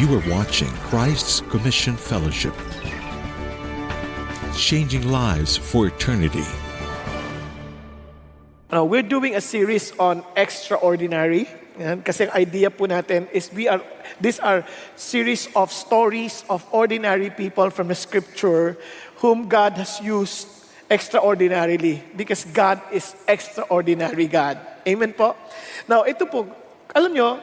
You are watching Christ's Commission Fellowship, changing lives for eternity. We're doing a series on extraordinary. Yan, kasi ang idea po natin is these are series of stories of ordinary people from the Scripture whom God has used extraordinarily because God is extraordinary God. Amen po? Now, ito po, alam nyo,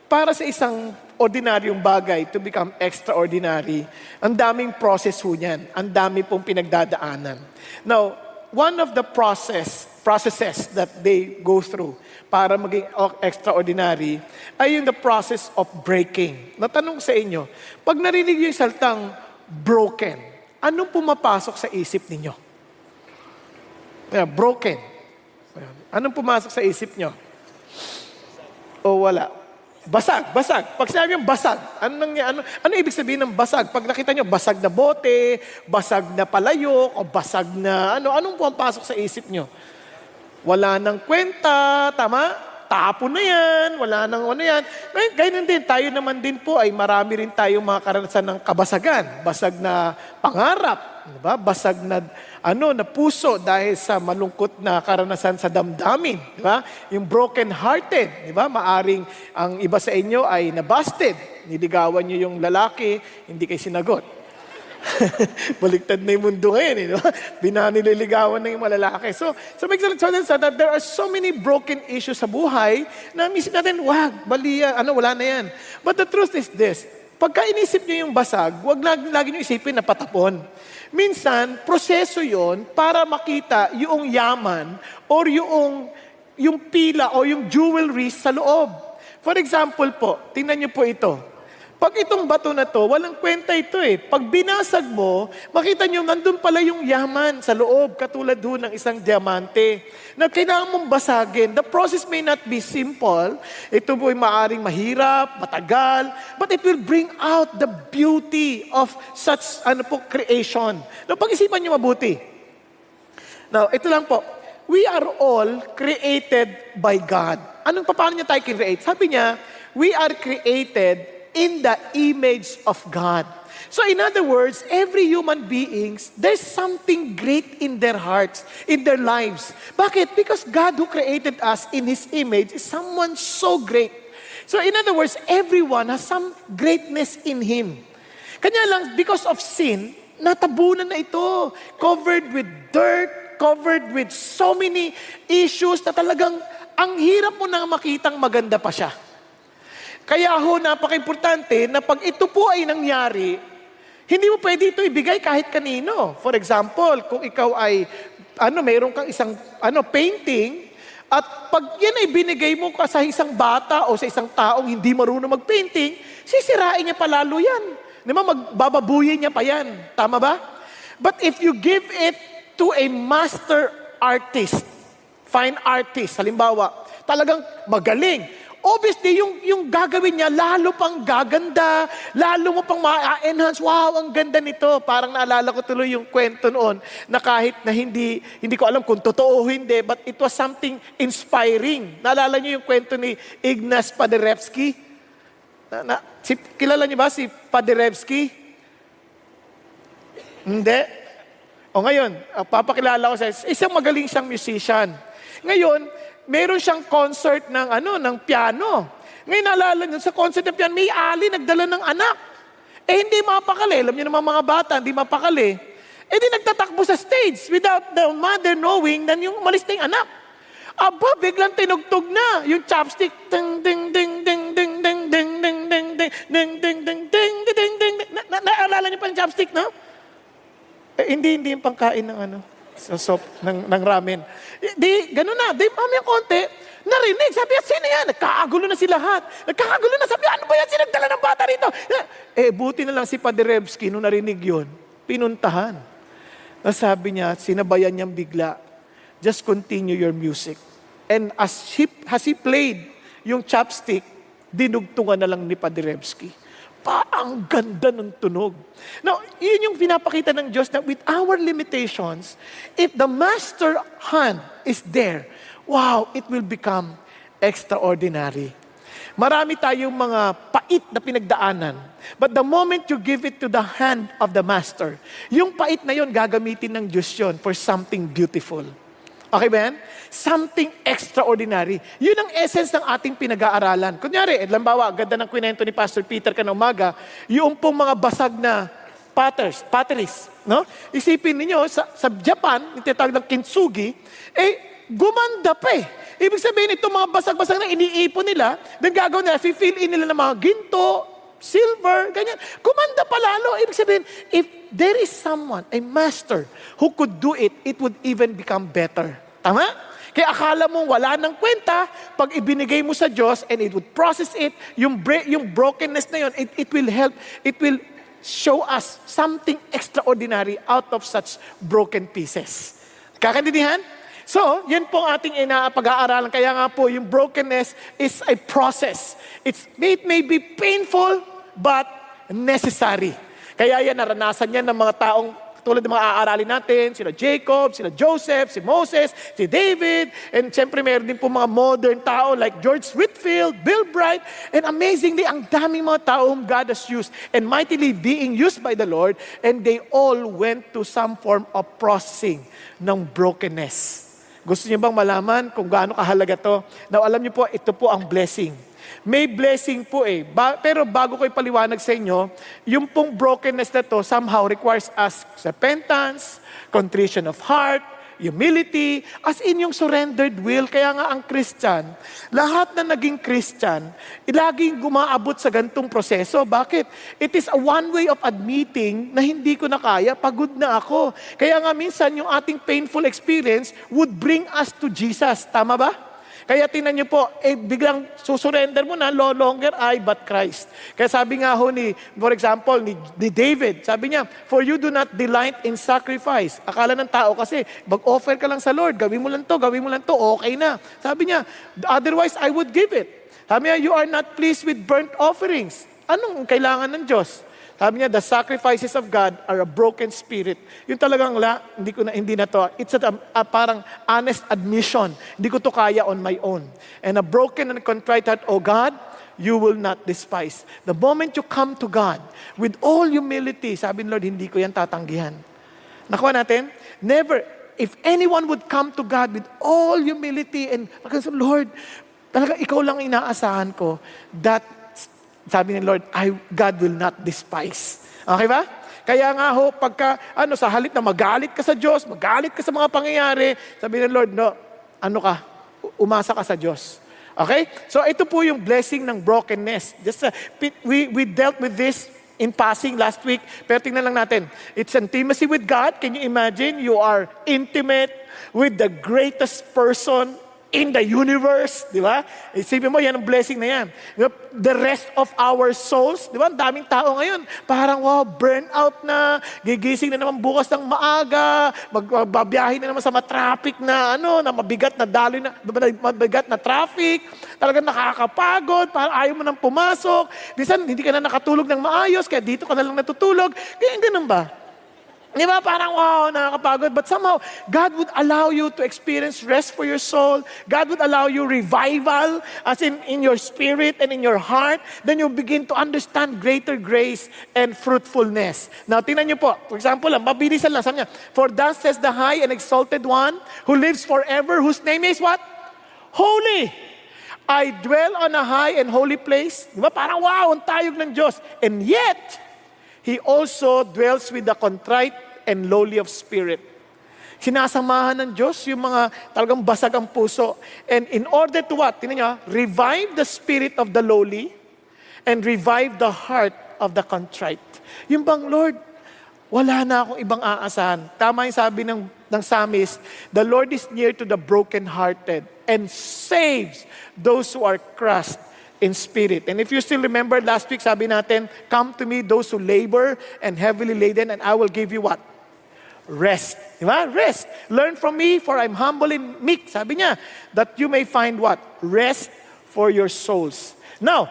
para sa isang ordinaryong bagay to become extraordinary, ang daming process ho niyan. Ang dami pong pinagdadaanan. Now, one of the processes that they go through para maging extraordinary ay yung the process of breaking. Natanong sa inyo, pag narinig yung saltang broken, anong pumapasok sa isip ninyo? Broken. Anong pumasok sa isip nyo? O wala? Basag. Pag sinabi yung basag, ano ibig sabihin ng basag? Pag nakita nyo, basag na bote, basag na palayok, o basag na anong pumapasok sa isip nyo? Wala nang kwenta, tama? Tapon na yan, wala nang yan. Ganyan din, tayo naman din po ay marami rin tayong mga karanasan ng kabasagan. Basag na pangarap, diba? Basag na na puso dahil sa malungkot na karanasan sa damdamin, di ba? Yung broken-hearted, di ba? Maaring ang iba sa inyo ay nabusted. Niligawan niyo yung lalaki, hindi kayo sinagot. Baliktad na yung mundo ngayon, di ba? Binanililigawan na yung malalaki. So makes sense that there are so many broken issues sa buhay na misip natin, wag, baliya, wala na yan. But the truth is this, pagka inisip niyo yung basag, wag lagi niyo isipin na patapon. Minsan, proseso yon para makita yung yaman or yung pila o yung jewelry sa loob. For example po, tingnan niyo po ito. Pag itong bato na to, walang kwenta ito eh. Pag binasag mo, makita niyo nandun pala yung yaman sa loob, katulad ho ng isang diamante, na kailangan mong basagin. The process may not be simple. Ito po ay maaring mahirap, matagal, but it will bring out the beauty of such creation. Now, pag-isipan niyo mabuti. Now, ito lang po. We are all created by God. Paano niya tayo create? Sabi niya, we are created in the image of God. So in other words, every human beings, there's something great in their hearts, in their lives. Bakit? Because God who created us in His image is someone so great. So in other words, everyone has some greatness in Him. Kanya lang, because of sin, natabunan na ito. Covered with dirt, covered with so many issues na talagang ang hirap mo nang makitang maganda pa siya. Kaya ho, napaka-importante na pag ito po ay nangyari, hindi mo pwede ito ibigay kahit kanino. For example, kung ikaw ay, mayroon kang isang, painting, at pag yan ay binigay mo sa isang bata o sa isang taong hindi marunong mag-painting, sisirain niya palalo yan. Di ba? Magbababuyin niya pa yan. Tama ba? But if you give it to a master artist, fine artist, halimbawa, talagang magaling, obviously, yung gagawin niya, lalo pang gaganda, lalo mo pang ma-enhance. Wow, ang ganda nito. Parang naalala ko tuloy yung kwento noon na kahit na hindi ko alam kung totoo o hindi, but it was something inspiring. Naalala niyo yung kwento ni Ignaz Paderewski? Kilala niyo ba si Paderewski? Hindi? O ngayon, papakilala ko sa isang magaling siyang musician. Ngayon, meron siyang concert ng piano. Ngayon, naalala nyo, sa concert ng piano, may ali nagdala ng anak. Hindi mapakali. Alam niyo naman mga bata, hindi mapakali. Di nagtatakbo sa stage without the mother knowing na yung umalis na yung anak. Aba, biglang tinugtog na yung chopstick. Ding, ding, ding, ding, ding, ding, ding, ding, ding, ding, ding, ding, ding, ding, ding, ding. Naalala niyo pa yung chopstick, no? Hindi yung pangkain ng sa soup ng ramen. Ganun na. Mamaya konti, narinig. Sabi niya, sino yan? Nagkakagulo na si lahat. Sabi niya, ano ba yan? Sinagdala ng bata rito? Buti na lang si Paderewski, nung narinig yun, pinuntahan. Sabi niya, sinabayan niyang bigla, just continue your music. And as he played yung chopstick, dinugtungan na lang ni Paderewski. Ang ganda ng tunog. Now, yun yung pinapakita ng Diyos na with our limitations, if the master hand is there, wow, it will become extraordinary. Marami tayong mga pait na pinagdaanan. But the moment you give it to the hand of the Master, yung pait na yon gagamitin ng Diyos yun for something beautiful. Okay ba yan? Something extraordinary. Yun ang essence ng ating pinag-aaralan. Kunyari, lambawa, ganda ng kwento ni Pastor Peter kanina umaga, yung pong mga basag na potteries. No? Isipin ninyo, sa Japan, yung tinatawag ng kintsugi, gumanda pa eh. Ibig sabihin, itong mga basag-basag na iniipon nila, then gagawin nila, fill in nila ng mga ginto, silver, ganyan. Gumanda pa lalo. Ibig sabihin, if there is someone, a master, who could do it, it would even become better. Tama? Kaya akala mo wala ng kwenta, pag ibinigay mo sa Diyos and it would process it, yung brokenness na yun, it will help, it will show us something extraordinary out of such broken pieces. Kakaintindihan? So, yan po ang ating pag-aaralan. Kaya nga po, yung brokenness is a process. It may be painful, but necessary. Kaya yan, naranasan yan ng mga taong tulad ng mga aaralin natin, sila Jacob, sila Joseph, si Moses, si David, and siyempre meron din po mga modern tao like George Whitefield, Bill Bright, and amazingly, ang daming mga tao whom God has used and mightily being used by the Lord, and they all went to some form of processing ng brokenness. Gusto niyo bang malaman kung gaano kahalaga to? Now, alam niyo po, ito po ang blessing. May blessing po pero bago ko ipaliwanag sa inyo, yung pong brokenness na to somehow requires us repentance, contrition of heart, humility, as in yung surrendered will. Kaya nga ang Christian, lahat na naging Christian, laging gumaabot sa gantong proseso. Bakit? It is a one way of admitting na hindi ko na kaya, pagod na ako. Kaya nga minsan yung ating painful experience would bring us to Jesus. Tama ba? Kaya tingnan niyo po, biglang susurrender mo na, no longer I, but Christ. Kaya sabi nga ho for example, ni David, sabi niya, for you do not delight in sacrifice. Akala ng tao kasi, mag-offer ka lang sa Lord, gawin mo lang to, okay na. Sabi niya, otherwise I would give it. Sabi niya, you are not pleased with burnt offerings. Anong kailangan ng Diyos? Sabi niya, the sacrifices of God are a broken spirit. Yung talagang hindi na to. It's a parang honest admission. Hindi ko to kaya on my own. And a broken and contrite heart, oh God, you will not despise. The moment you come to God with all humility, sabi ni Lord, hindi ko yan tatanggihan. Nakuha natin? Never. If anyone would come to God with all humility and, Lord, talaga ikaw lang inaasahan ko, that sabi ni Lord, God will not despise. Okay ba? Kaya nga ho, pagka, sa halip na magalit ka sa Diyos, magalit ka sa mga pangyayari, sabi ni Lord, no, umasa ka sa Diyos. Okay? So ito po yung blessing ng brokenness. We dealt with this in passing last week, pero tingnan lang natin. It's intimacy with God. Can you imagine? You are intimate with the greatest person in the universe, di ba? Isipin mo, yan ang blessing na yan. The rest of our souls, di ba? Ang daming tao ngayon, parang wow, burn out na, gigising na naman bukas ng maaga, magbabiyahin na naman sa matraffic na, na mabigat na daloy na, mabigat na traffic, talagang nakakapagod, parang ayaw mo nang pumasok, minsan hindi ka na nakatulog ng maayos, kaya dito ka na lang natutulog, kaya ganun ba? Di ba? Parang, wow, nakakapagod. But somehow, God would allow you to experience rest for your soul. God would allow you revival as in your spirit and in your heart. Then you begin to understand greater grace and fruitfulness. Now, tingnan niyo po. For example, mabilisan lang. Sabi niya, for thus says the high and exalted one who lives forever, whose name is what? Holy. I dwell on a high and holy place. Di ba? Parang, wow, ang tayog ng Diyos. And yet, He also dwells with the contrite and lowly of spirit. Sinasamahan ng Diyos yung mga talagang basag ang puso. And in order to what? Tingnan niyo, revive the spirit of the lowly and revive the heart of the contrite. Yung bang, Lord, wala na akong ibang aasahan. Tama yung sabi ng psalmist, the Lord is near to the brokenhearted and saves those who are crushed in spirit. And if you still remember last week, sabi natin, come to me those who labor and heavily laden, and I will give you what? Rest. Diba? Rest. Learn from me, for I'm humble and meek. Sabi niya, that you may find what? Rest for your souls. Now,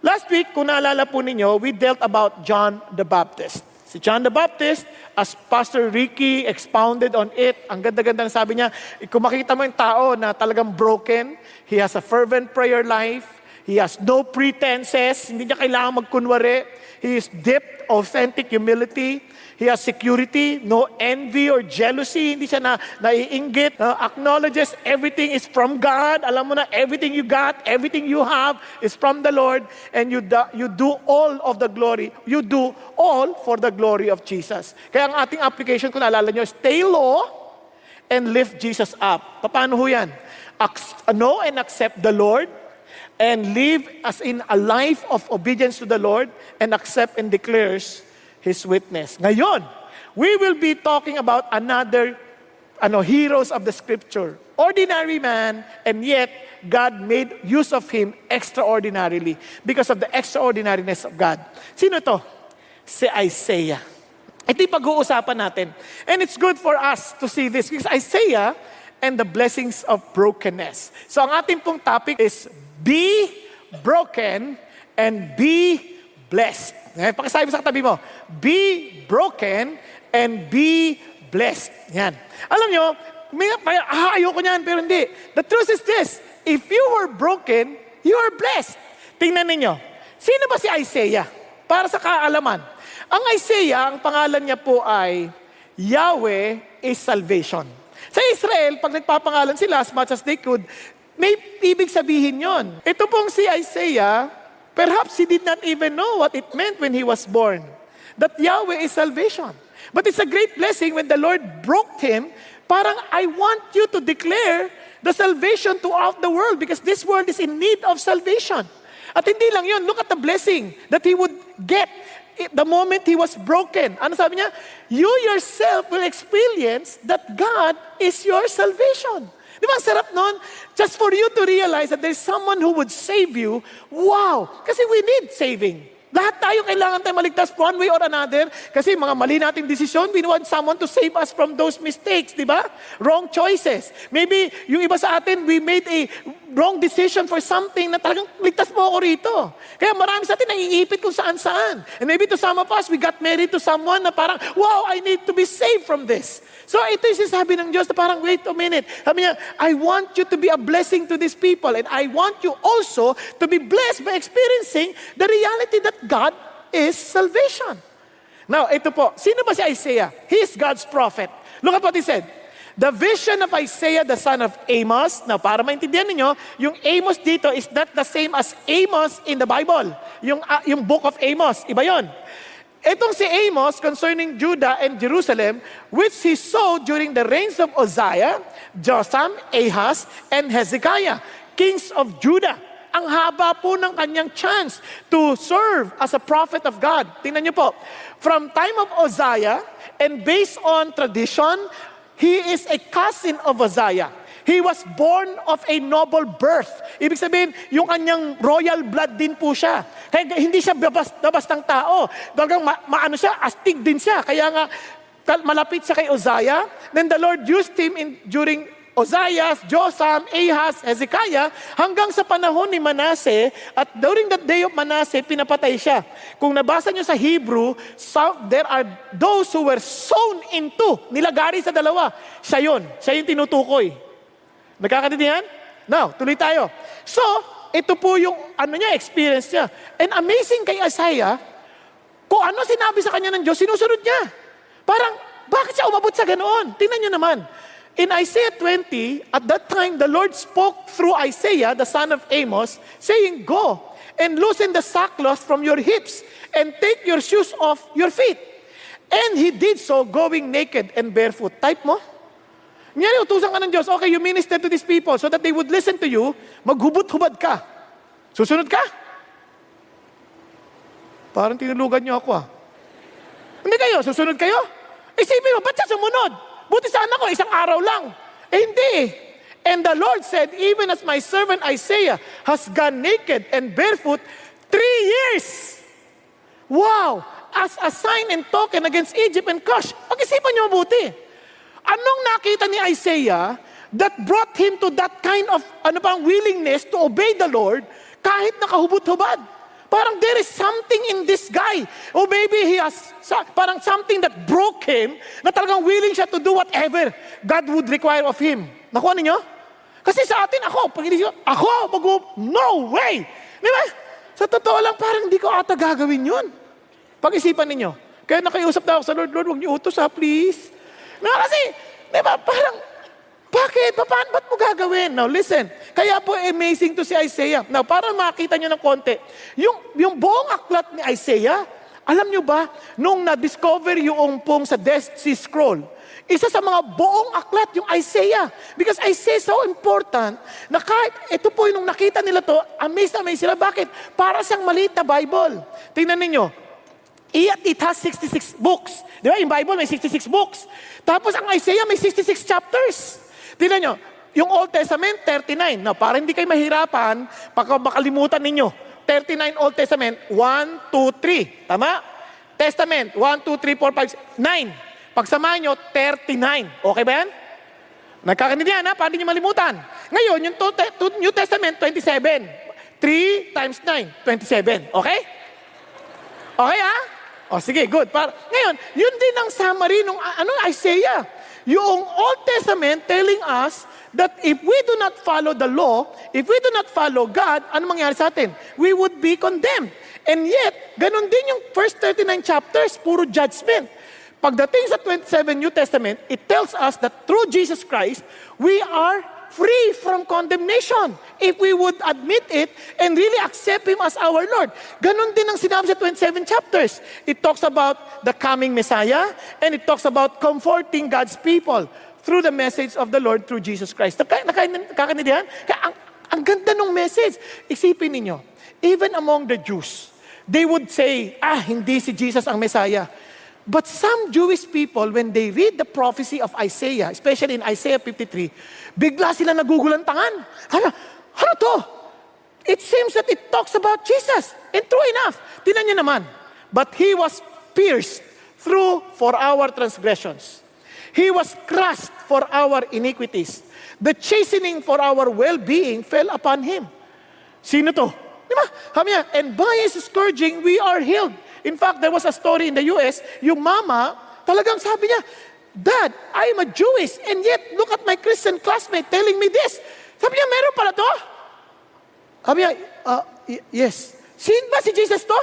last week, kung naalala po ninyo, we dealt about John the Baptist. Si John the Baptist, as Pastor Ricky expounded on it, ang ganda-ganda sabi niya, kung makita mo yung tao na talagang broken, he has a fervent prayer life, He has no pretenses. Hindi niya kailangan magkunwari. He is deep, authentic humility. He has security, no envy or jealousy. Hindi siya naiinggit. Acknowledges everything is from God. Alam mo na, everything you got, everything you have is from the Lord. And you do all of the glory. You do all for the glory of Jesus. Kaya ang ating application, kung naalala nyo, stay low and lift Jesus up. Paano ho yan? Know and accept the Lord and live as in a life of obedience to the Lord and accept and declares His witness. Ngayon, we will be talking about another heroes of the Scripture. Ordinary man, and yet God made use of him extraordinarily because of the extraordinariness of God. Sino to? Si Isaiah. Ito yung pag-uusapan natin. And it's good for us to see this because Isaiah and the blessings of brokenness. So ang ating pong topic is be broken and be blessed. Pakisabi sa katabi mo, be broken and be blessed. Yan. Alam nyo, ayoko niyan, pero hindi. The truth is this, if you were broken, you are blessed. Tingnan ninyo, sino ba si Isaiah? Para sa kaalaman. Ang Isaiah, ang pangalan niya po ay Yahweh is Salvation. Sa Israel, pag nagpapangalan sila as much as they could, may ibig sabihin yon. Ito pong si Isaiah, perhaps he did not even know what it meant when he was born. That Yahweh is salvation. But it's a great blessing when the Lord broke him. Parang, I want you to declare the salvation throughout the world because this world is in need of salvation. At hindi lang yun, look at the blessing that he would get the moment he was broken. Ano sabi niya? You yourself will experience that God is your salvation. Di ba ang sarap nun? Just for you to realize that there's someone who would save you. Wow! Kasi we need saving. Lahat tayo kailangan tayo maligtas one way or another kasi mga mali nating desisyon, we want someone to save us from those mistakes, di ba? Wrong choices. Maybe yung iba sa atin, we made a wrong decision for something na talagang ligtas mo ako rito. Kaya marami sa atin naiipit kung saan-saan. And maybe to some of us, we got married to someone na parang, wow, I need to be saved from this. So ito yung sinasabi ng Diyos na parang, wait a minute. Sabi niya, I want you to be a blessing to these people and I want you also to be blessed by experiencing the reality that God is salvation. Now, ito po, sino ba si Isaiah? He is God's prophet. Look at what he said. The vision of Isaiah, the son of Amos. Now, para maintindihan niyo, yung Amos dito is not the same as Amos in the Bible. Yung book of Amos, iba yon. Itong si Amos concerning Judah and Jerusalem, which he saw during the reigns of Uzziah, Jotham, Ahaz, and Hezekiah, kings of Judah. Ang haba po ng kanyang chance to serve as a prophet of God. Tingnan niyo po, from time of Uzziah, and based on tradition, he is a cousin of Uzziah. He was born of a noble birth. Ibig sabihin, yung kanyang royal blood din po siya. Kaya hindi siya bastang tao. Talagang maano siya, astig din siya. Kaya nga, malapit siya kay Uzziah. Then the Lord used him during Uzziah, Jotham, Ahaz, Hezekiah, hanggang sa panahon ni Manasseh, at during that day of Manasseh, pinapatay siya. Kung nabasa nyo sa Hebrew, there are those who were sown into, nilagari sa dalawa. Siya yung tinutukoy. Nagkakaintindihan? Now, tuloy tayo. So, ito po yung experience niya. And amazing kay Isaiah, kung ano sinabi sa kanya ng Diyos, sinusunod niya. Parang, bakit siya umabot sa ganoon? Tingnan niyo naman. In Isaiah 20, at that time, the Lord spoke through Isaiah, the son of Amos, saying, go and loosen the sackcloth from your hips and take your shoes off your feet. And he did so, going naked and barefoot. Type mo. Ngayon, utusan ka ng Diyos, okay, you minister to these people so that they would listen to you, maghubot-hubad ka. Susunod ka? Parang tinulugan niyo ako Hindi kayo, susunod kayo? Isipin mo, ba't siya sumunod? Buti sana ko, isang araw lang. Hindi. And the Lord said, even as my servant Isaiah has gone naked and barefoot 3 years. Wow! As a sign and token against Egypt and Cush. Pag-isipan niyo mabuti. Anong nakita ni Isaiah that brought him to that kind of willingness to obey the Lord kahit nakahubot-hubad? Parang there is something in this guy. Or maybe he has parang something that broke him na talagang willing siya to do whatever God would require of him. Nakuha ninyo? Kasi sa atin, no way! Di ba? Sa totoo lang, parang hindi ko ata gagawin yun. Pag-isipan ninyo. Kaya nakiusap na ako sa Lord, Lord, huwag niyo utos ha, please. Kasi, di ba, parang, bakit? Ba't mo gagawin? Now, listen. Kaya po amazing to si Isaiah. Now, para makita nyo ng konti, yung buong aklat ni Isaiah, alam nyo ba, nung na-discover yung pong sa Dead Sea Scroll, isa sa mga buong aklat yung Isaiah. Because Isaiah is so important na kahit ito po yung nakita nila to, amazed sila. Bakit? Para siyang maliit na Bible. Tingnan ninyo. It has 66 books. Di ba? Yung Bible may 66 books. Tapos ang Isaiah may 66 chapters. Tingnan nyo. Yung Old Testament, 39. Now, para hindi kayo mahirapan, makalimutan ninyo. 39 Old Testament, 1, 2, 3. Tama? Testament, 1, 2, 3, 4, 5, 9. Pagsamahan nyo, 39. Okay ba yan? Nagkakanindihan ha? Paano nyo malimutan? Ngayon, yung New Testament, 27. 3 times 9, 27. Okay? Okay ha? O sige, good. Ngayon, yun din ang summary ng Isaiah. Yung Old Testament telling us that if we do not follow the law, if we do not follow God, ano mangyari sa atin? We would be condemned. And yet, ganun din yung first 39 chapters, puro judgment. Pagdating sa 27 New Testament, it tells us that through Jesus Christ, we are free from condemnation if we would admit it and really accept Him as our Lord. Ganon din ang sinabi sa 27 chapters. It talks about the coming Messiah and it talks about comforting God's people through the message of the Lord through Jesus Christ. Nakakaintindihan? Ang ganda ng message. Isipin ninyo, even among the Jews, they would say, hindi si Jesus ang Messiah. But some Jewish people, when they read the prophecy of Isaiah, especially in Isaiah 53, bigla sila nagugulantangan. Ano to? It seems that it talks about Jesus. And true enough, tinan niyo naman. But He was pierced through for our transgressions. He was crushed for our iniquities. The chastening for our well-being fell upon Him. Sino to? Diba? And by His scourging, we are healed. In fact, there was a story in the US, yung mama, talagang sabi niya, Dad, I am a Jewish, and yet, look at my Christian classmate telling me this. Sabi niya, meron pala to? Sabi niya, yes. Sin ba si Jesus to?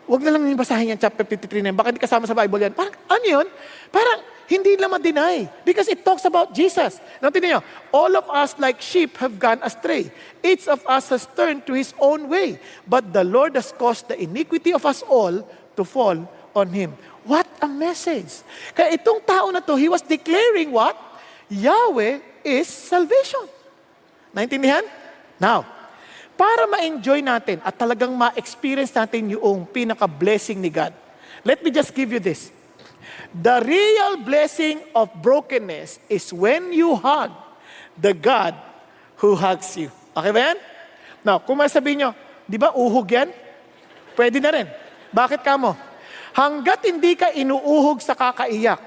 Wag na lang yung basahin yan, chapter 53 na yan. Baka hindi kasama sa Bible yan. Parang, ano yun? Parang, hindi na ma-deny. Because it talks about Jesus. Now, tignan nyo, all of us like sheep have gone astray. Each of us has turned to his own way. But the Lord has caused the iniquity of us all to fall on Him. What a message. Kaya itong tao na to, he was declaring what? Yahweh is salvation. Naintindihan? Now, para ma-enjoy natin at talagang ma-experience natin yung pinaka-blessing ni God, let me just give you this. The real blessing of brokenness is when you hug the God who hugs you. Okay ba yan? Now, kung masabihin nyo, di ba uhog yan? Pwede na rin. Bakit kamo? Hanggat hindi ka inuuhog sa kakaiyak,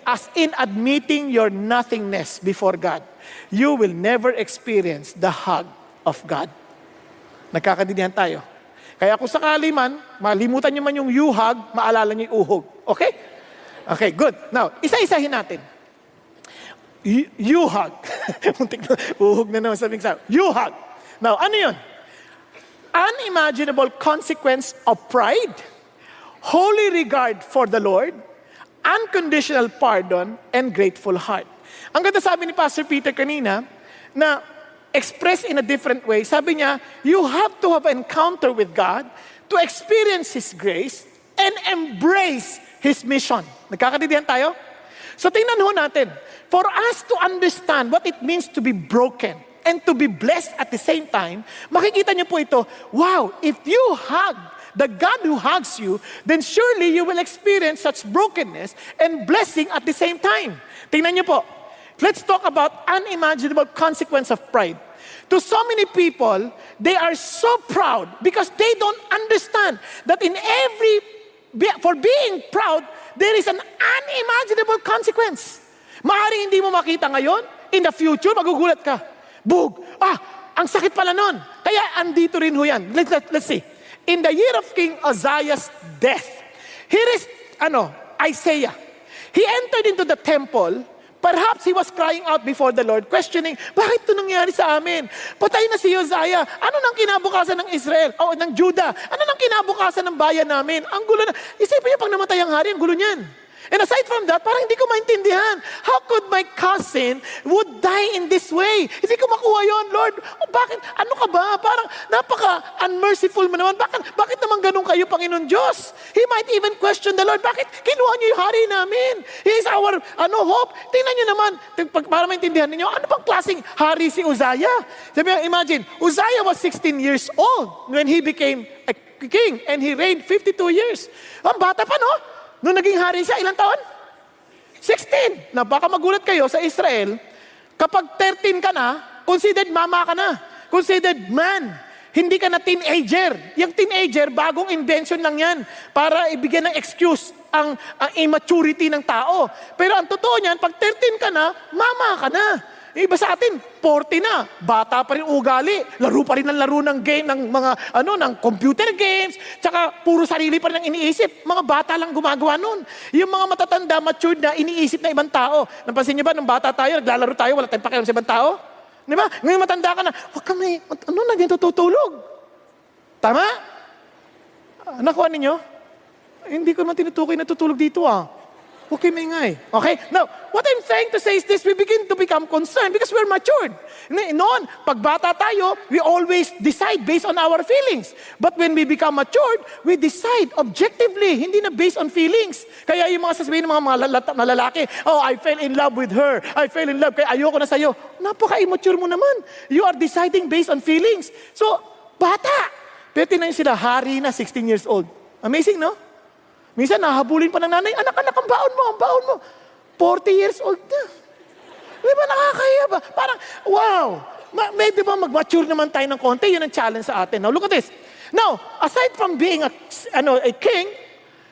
as in admitting your nothingness before God, you will never experience the hug of God. Nagkakaintindihan tayo. Kaya kung sakali man, malimutan nyo man yung you hug, maalala nyo yung uhog. Okay? Okay, good. Now, isa-isahin natin. You hug. Uhog na naman sabing sa. You hug. Now, ano yun? Unimaginable consequence of pride, holy regard for the Lord, unconditional pardon, and grateful heart. Ang ganda sabi ni Pastor Peter kanina, na expressed in a different way, sabi niya, you have to have an encounter with God to experience His grace and embrace His mission. Nagkakaintindihan tayo? So tingnan ho natin, for us to understand what it means to be broken and to be blessed at the same time, makikita niyo po ito, wow, if you hug the God who hugs you, then surely you will experience such brokenness and blessing at the same time. Tingnan niyo po, let's talk about unimaginable consequence of pride. To so many people, they are so proud because they don't understand that for being proud, there is an unimaginable consequence. Maaaring hindi mo makita ngayon, in the future, magugulat ka. Bug! Ang sakit pala nun. Kaya andito rin ho yan. Let's see. In the year of King Uzziah's death, here is Isaiah. He entered into the temple Perhaps he was crying out before the Lord, questioning, bakit ito nangyari sa amin? Patay na si Uzziah. Ano nang kinabukasan ng Israel? O ng Judah? Ano nang kinabukasan ng bayan namin? Ang gulo na. Isipin niyo, pag namatay ang hari, ang gulo niyan. And aside from that, parang hindi ko maintindihan. How could my cousin would die in this way? Hindi ko makuha yon, Lord. Bakit? Ano ka ba? Parang napaka-unmerciful mo naman. Bakit naman ganun kayo, Panginoon Diyos? He might even question the Lord. Bakit kinuha niyo yung hari namin? He is our hope. Tingnan niyo naman, para maintindihan niyo, ano bang klaseng hari si Uzziah? Sabi niyo, imagine, Uzziah was 16 years old when he became a king and he reigned 52 years. Ang bata pa, no? Nung naging hari siya, ilang taon? 16. Na baka magulat kayo sa Israel, kapag 13 ka na, considered mama ka na. Considered man. Hindi ka na teenager. Yung teenager, bagong invention lang yan para ibigyan ng excuse ang immaturity ng tao. Pero ang totoo niyan, pag 13 ka na, mama ka na. Iba sa atin, 40 na, bata pa rin ugali, laro pa rin ng laro ng game, ng mga, ng computer games, tsaka puro sarili pa rin ang iniisip. Mga bata lang gumagawa nun. Yung mga matatanda, matured na, iniisip na ibang tao. Napansin niyo ba, nung bata tayo, naglalaro tayo, wala tayong pakialam sa ibang tao? Di ba? Ngayon matanda ka na, wag ka may, natutulog. Tama? Nakuha ninyo? Hindi ko naman tinutukoy na tutulog dito Okay, maingay. Okay? Now, what I'm trying to say is this, we begin to become concerned because we're matured. Noon, pag bata tayo, we always decide based on our feelings. But when we become matured, we decide objectively, hindi na based on feelings. Kaya yung mga sasabihin ng mga lalaki, I fell in love with her. I fell in love, kaya ayoko na sa'yo. Napaka-immature mo naman. You are deciding based on feelings. So, bata. Pero tinayin sila, hari na, 16 years old. Amazing, no? Minsan, nahabulin pa ng nanay, anak-anak, ang baon mo. 40 years old na. Di ba, nakakaya ba? Parang, wow! Di ba mag-mature naman tayo ng konti? Yun ang challenge sa atin. Now, look at this. Now, aside from being a king,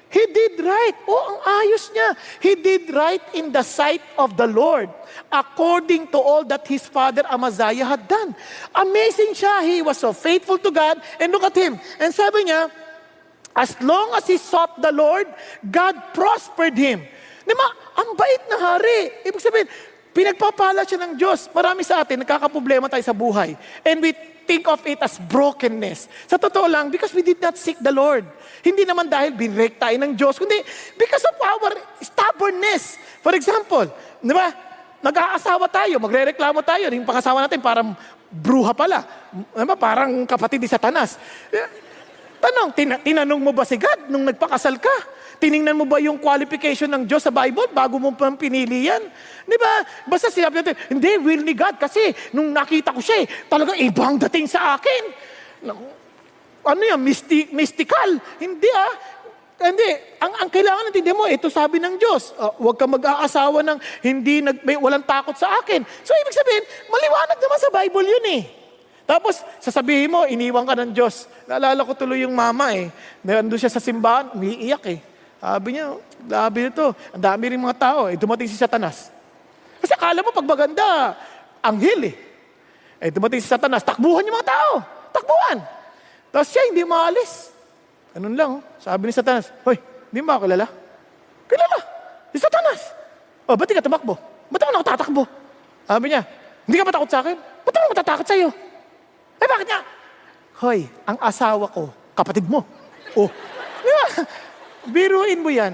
he did right. Ang ayos niya. He did right in the sight of the Lord, according to all that his father Amaziah had done. Amazing siya. He was so faithful to God. And look at him. And sabi niya, as long as he sought the Lord, God prospered him. Diba? Ang bait na hari. Ibig sabihin, pinagpapala siya ng Diyos. Marami sa atin, nagkakaproblema tayo sa buhay. And we think of it as brokenness. Sa totoo lang, because we did not seek the Lord. Hindi naman dahil binrek tayo ng Diyos, kundi because of our stubbornness. For example, di ba? Nag-aasawa tayo, magre-reklamo tayo. Yung pangasawa natin parang bruha pala. Diba? Parang kapatid ni Satanas. Tanong, tinanong mo ba si God nung nagpakasal ka? Tiningnan mo ba yung qualification ng Diyos sa Bible bago mo pang pinili yan? Di ba? Basta sinabi natin, hindi, will ni God kasi nung nakita ko siya, talaga ibang dating sa akin. Ano yan, mystical? Hindi Hindi. Ang kailangan natin mo, ito sabi ng Diyos, huwag ka mag-aasawa ng walang takot sa akin. So ibig sabihin, maliwanag naman sa Bible yun Tapos, sasabihin mo, iniwan ka ng Diyos. Naalala ko tuloy yung mama Nandun siya sa simbahan, umiiyak Sabi niya, labi nito. Ang dami rin mga tao dumating si Satanas. Kasi akala mo, pag maganda, anghel dumating si Satanas, takbuhan yung mga tao. Takbuhan. Tapos siya, hindi maalis. Ganun lang. Sabi ni Satanas, hoy, hindi mo kilala? Kilala. Si Satanas. Ba't ka tumakbo? Ba't ako nakatatakbo? Sabi niya, hindi ka matakot sa akin? Ba't ako matatakot sa'yo? Bakit nga? Hoy, ang asawa ko, kapatid mo. Biruin mo yan.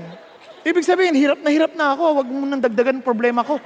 Ibig sabihin, hirap na ako. Huwag mo nang dagdagan problema ko.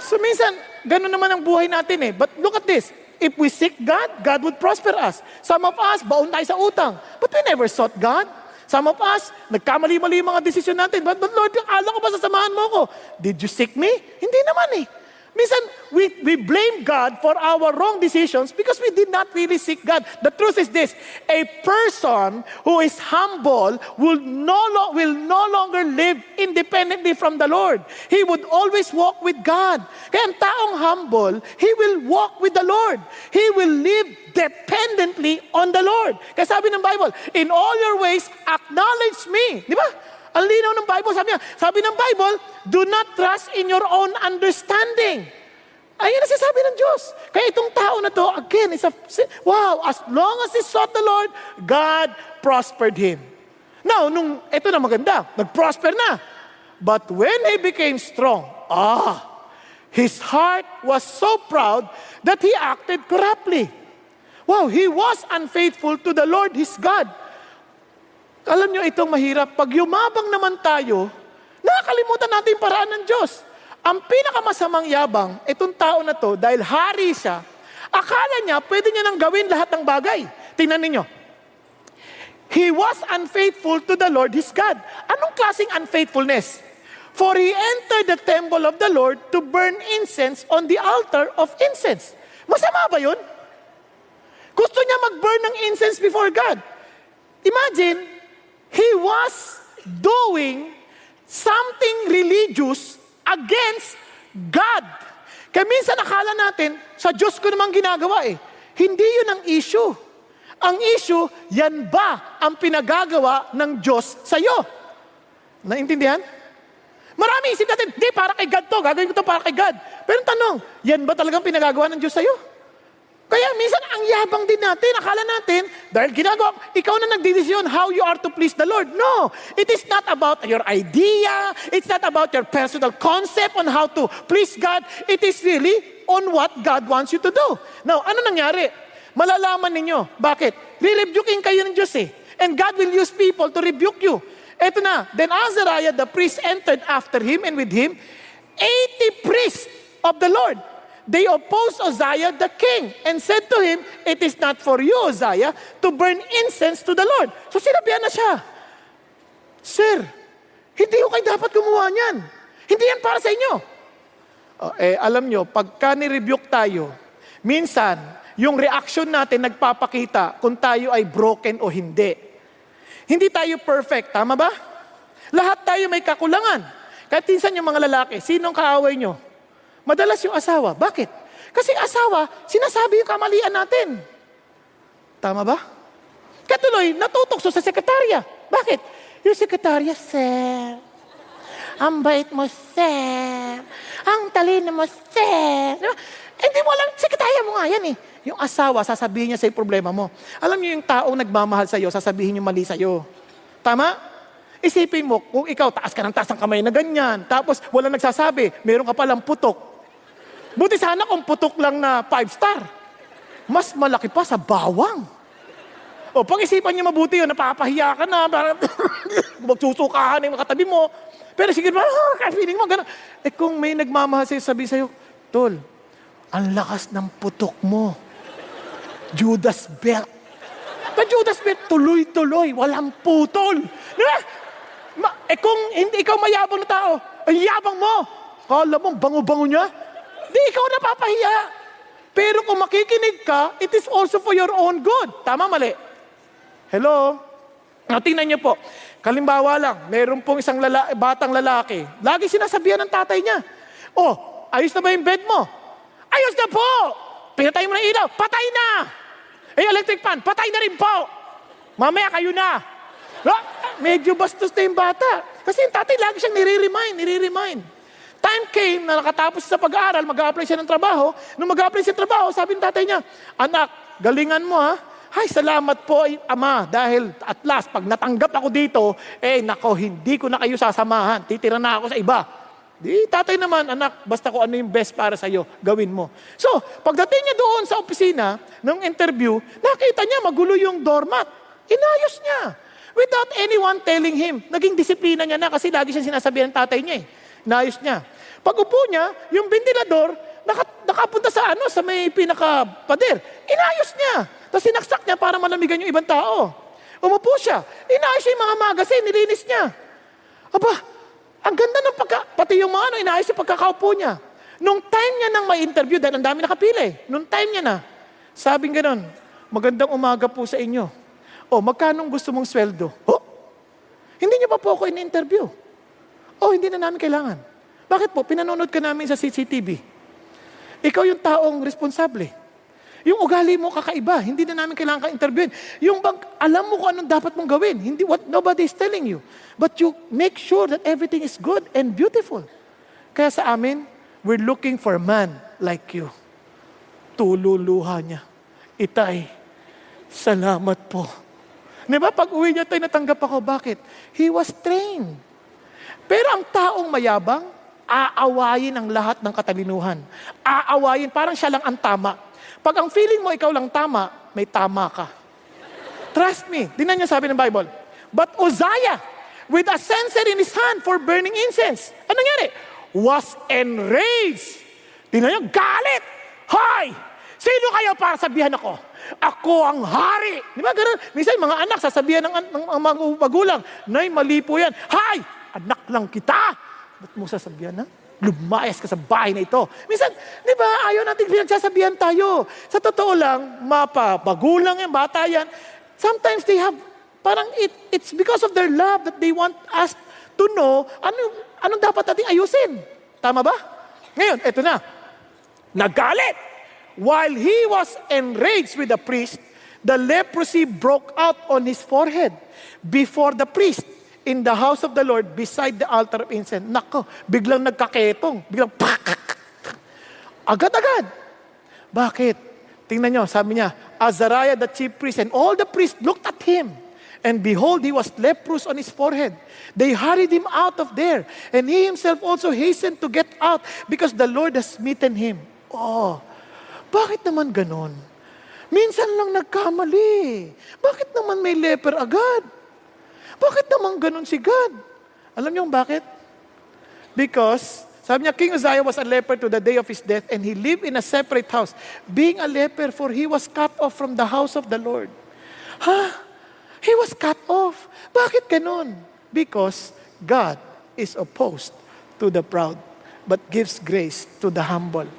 So minsan, ganun naman ang buhay natin But look at this. If we seek God, God would prosper us. Some of us, baon tayo sa utang. But we never sought God. Some of us, nagkamali-mali mga desisyon natin. But Lord, akala ko ba sasamahan mo ko? Did you seek me? Hindi naman Minsan, we blame God for our wrong decisions because we did not really seek God. The truth is this, a person who is humble will no longer live independently from the Lord. He would always walk with God. Kaya ang taong humble, he will walk with the Lord. He will live dependently on the Lord. Kaya sabi ng Bible, in all your ways, acknowledge me. Di ba? Ang linaw ng Bible, sabi ng Bible, do not trust in your own understanding. Ayun ang sinasabi ng Diyos. Kaya itong tao na to, again, as long as he sought the Lord, God prospered him. Now, ito na maganda, nag-prosper na. But when he became strong, His heart was so proud that he acted corruptly. Wow, he was unfaithful to the Lord his God. Alam nyo, itong mahirap. Pag yumabang naman tayo, nakakalimutan natin yung paraan ng Diyos. Ang pinakamasamang yabang, itong tao na to, dahil hari siya, akala niya, pwede niya nang gawin lahat ng bagay. Tingnan ninyo. He was unfaithful to the Lord his God. Anong klaseng unfaithfulness? For he entered the temple of the Lord to burn incense on the altar of incense. Masama ba yun? Gusto niya mag-burn ng incense before God. Imagine, he was doing something religious against God. Kaya minsan akala natin, sa Diyos ko naman ginagawa eh. Hindi yun ang issue. Ang issue, yan ba ang pinagagawa ng Diyos sa'yo? Naintindihan? Marami isip natin, di, para kay God to, gagawin ko to para kay God. Pero tanong, yan ba talagang pinagagawa ng Diyos sa'yo? Kaya minsan ang yabang din natin, akala natin, dahil ginagawa, ikaw na nagdidesisyon how you are to please the Lord. No, it is not about your idea, it's not about your personal concept on how to please God. It is really on what God wants you to do. Now, ano nangyari? Malalaman ninyo. Bakit? Re-rebuking kayo ng Diyos eh. And God will use people to rebuke you. Eto na, then Azariah the priest entered after him, and with him 80 priests of the Lord. They opposed Uzziah the king and said to him, "It is not for you, Uzziah, to burn incense to the Lord." So sinabihan na siya, "Sir, hindi ko kayo dapat gumawa niyan. Hindi yan para sa inyo." Alam nyo, pagka ni-rebuke tayo, minsan, yung reaction natin nagpapakita kung tayo ay broken o hindi. Hindi tayo perfect, tama ba? Lahat tayo may kakulangan. Kahit minsan yung mga lalaki, sinong kaaway nyo? Madalas yung asawa. Bakit? Kasi asawa, sinasabi yung kamalian natin. Tama ba? Katuloy, natutokso sa sekretarya. Bakit? Yung sekretarya, sir, ang bait mo, sir, ang talino mo, sir. Diba? Hindi mo alam, sekretarya mo nga yan eh. Yung asawa, sasabihin niya sa problema mo. Alam niyo yung taong nagmamahal sa'yo, sasabihin niyo mali sa'yo. Tama? Isipin mo, kung ikaw taas ka ng taas ng kamay na ganyan, tapos wala nagsasabi, meron ka palang putok. Buti sana kung putok lang na 5-star. Mas malaki pa sa bawang. O pag-isipan niyo mabuti yun, napapahiya ka na, magsusukahan yung katabi mo. Pero sige naman, feeling mo, gano'n. Kung may nagmamahal sa'yo, sabi sa'yo, Tol, ang lakas ng putok mo. Judas belt. Judas belt, tuloy-tuloy, walang putol. Diba? Kung hindi ikaw mayabang na tao, ang yabang mo. Kala mo, bango-bango niya. Di ikaw napapahiya. Pero kung makikinig ka, it is also for your own good. Tama, mali? Hello? Tingnan niyo po. Kalimbawa lang, meron pong isang batang lalaki. Lagi sinasabihan ng tatay niya, ayos na ba yung bed mo? Ayos na po! Pinatay mo na ilaw, patay na! Electric fan, patay na rin po! Mamaya kayo na! Medyo bastos na yung bata. Kasi yung tatay lagi siyang nire-remind. Time came na nakatapos sa pag-aaral, mag-a-apply siya ng trabaho. Nung mag-a-apply siya ng trabaho, sabi ng tatay niya, "Anak, galingan mo ha. Ay, salamat po, Ama, dahil at last, pag natanggap ako dito, hindi ko na kayo sasamahan. Titira na ako sa iba." Di, tatay naman, "Anak, basta ko ano yung best para sa'yo, gawin mo." So, pagdating niya doon sa opisina, ng interview, nakita niya magulo yung doormat. Inayos niya. Without anyone telling him. Naging disiplina niya na kasi lagi siya sinasabihan ng tatay niya eh. Inayos niya. Pag upo niya, yung ventilador, nakapunta sa may pinaka-pader. Inayos niya. Tapos sinaksak niya para malamigan yung ibang tao. Umupo siya. Inayos niya yung mga magasin, nilinis niya. Aba, ang ganda ng pati yung mga inayos yung pagkakaupo niya. Nung time niya nang may interview, dahil ang dami nakapili, nung time niya na, sabing ganon, "Magandang umaga po sa inyo. Magkano gusto mong sweldo?" Hindi niyo pa po ako in-interview. Hindi na namin kailangan. Bakit po? Pinanonood ka namin sa CCTV. Ikaw yung taong responsable. Yung ugali mo kakaiba, hindi na namin kailangan ka-interviewin. Yung alam mo kung anong dapat mong gawin. Nobody is telling you. But you make sure that everything is good and beautiful. Kaya sa amin, we're looking for a man like you. Tululuha niya. "Itay, salamat po." Diba? Pag uwi niya tayo, natanggap ako. Bakit? He was trained. Pero ang taong mayabang, aawayin ang lahat ng katalinuhan. Aawayin, parang siya lang ang tama. Pag ang feeling mo ikaw lang tama, may tama ka. Trust me. Tingnan niyo sabi ng Bible. But Uzziah, with a censer in his hand for burning incense, ano nangyari? Was enraged. Tingnan niyo, galit. Hoy! Sino kayo para sabihan ako? Ako ang hari. Di ba ganun? Minsan mga anak sasabihan ng mga magulang, Nay, mali po yan. Hay! Anak lang kita. Ba't mo sasabihan na? Lumayas ka sa bahay na ito. Minsan, di ba, ayaw natin pinagsasabihan tayo. Sa totoo lang, magulang yan, bata yan. Sometimes they have, parang it's because of their love that they want us to know anong dapat natin ayusin. Tama ba? Ngayon, eto na. Nagalit. While he was enraged with the priest, the leprosy broke out on his forehead before the priest in the house of the Lord beside the altar of incense. Nako, biglang nagkaketong. Biglang agad-agad. Bakit? Tingnan nyo, sabi niya, Azariah the chief priest and all the priests looked at him. And behold, he was leprous on his forehead. They hurried him out of there. And he himself also hastened to get out because the Lord has smitten him. Oh, bakit naman ganon? Minsan lang nagkamali. Bakit naman may leper agad? Bakit naman ganon si God? Alam niyo bakit? Because, sabi niya, King Uzziah was a leper to the day of his death and he lived in a separate house. Being a leper, for he was cut off from the house of the Lord. Ha? He was cut off. Bakit ganon? Because God is opposed to the proud, but gives grace to the humble.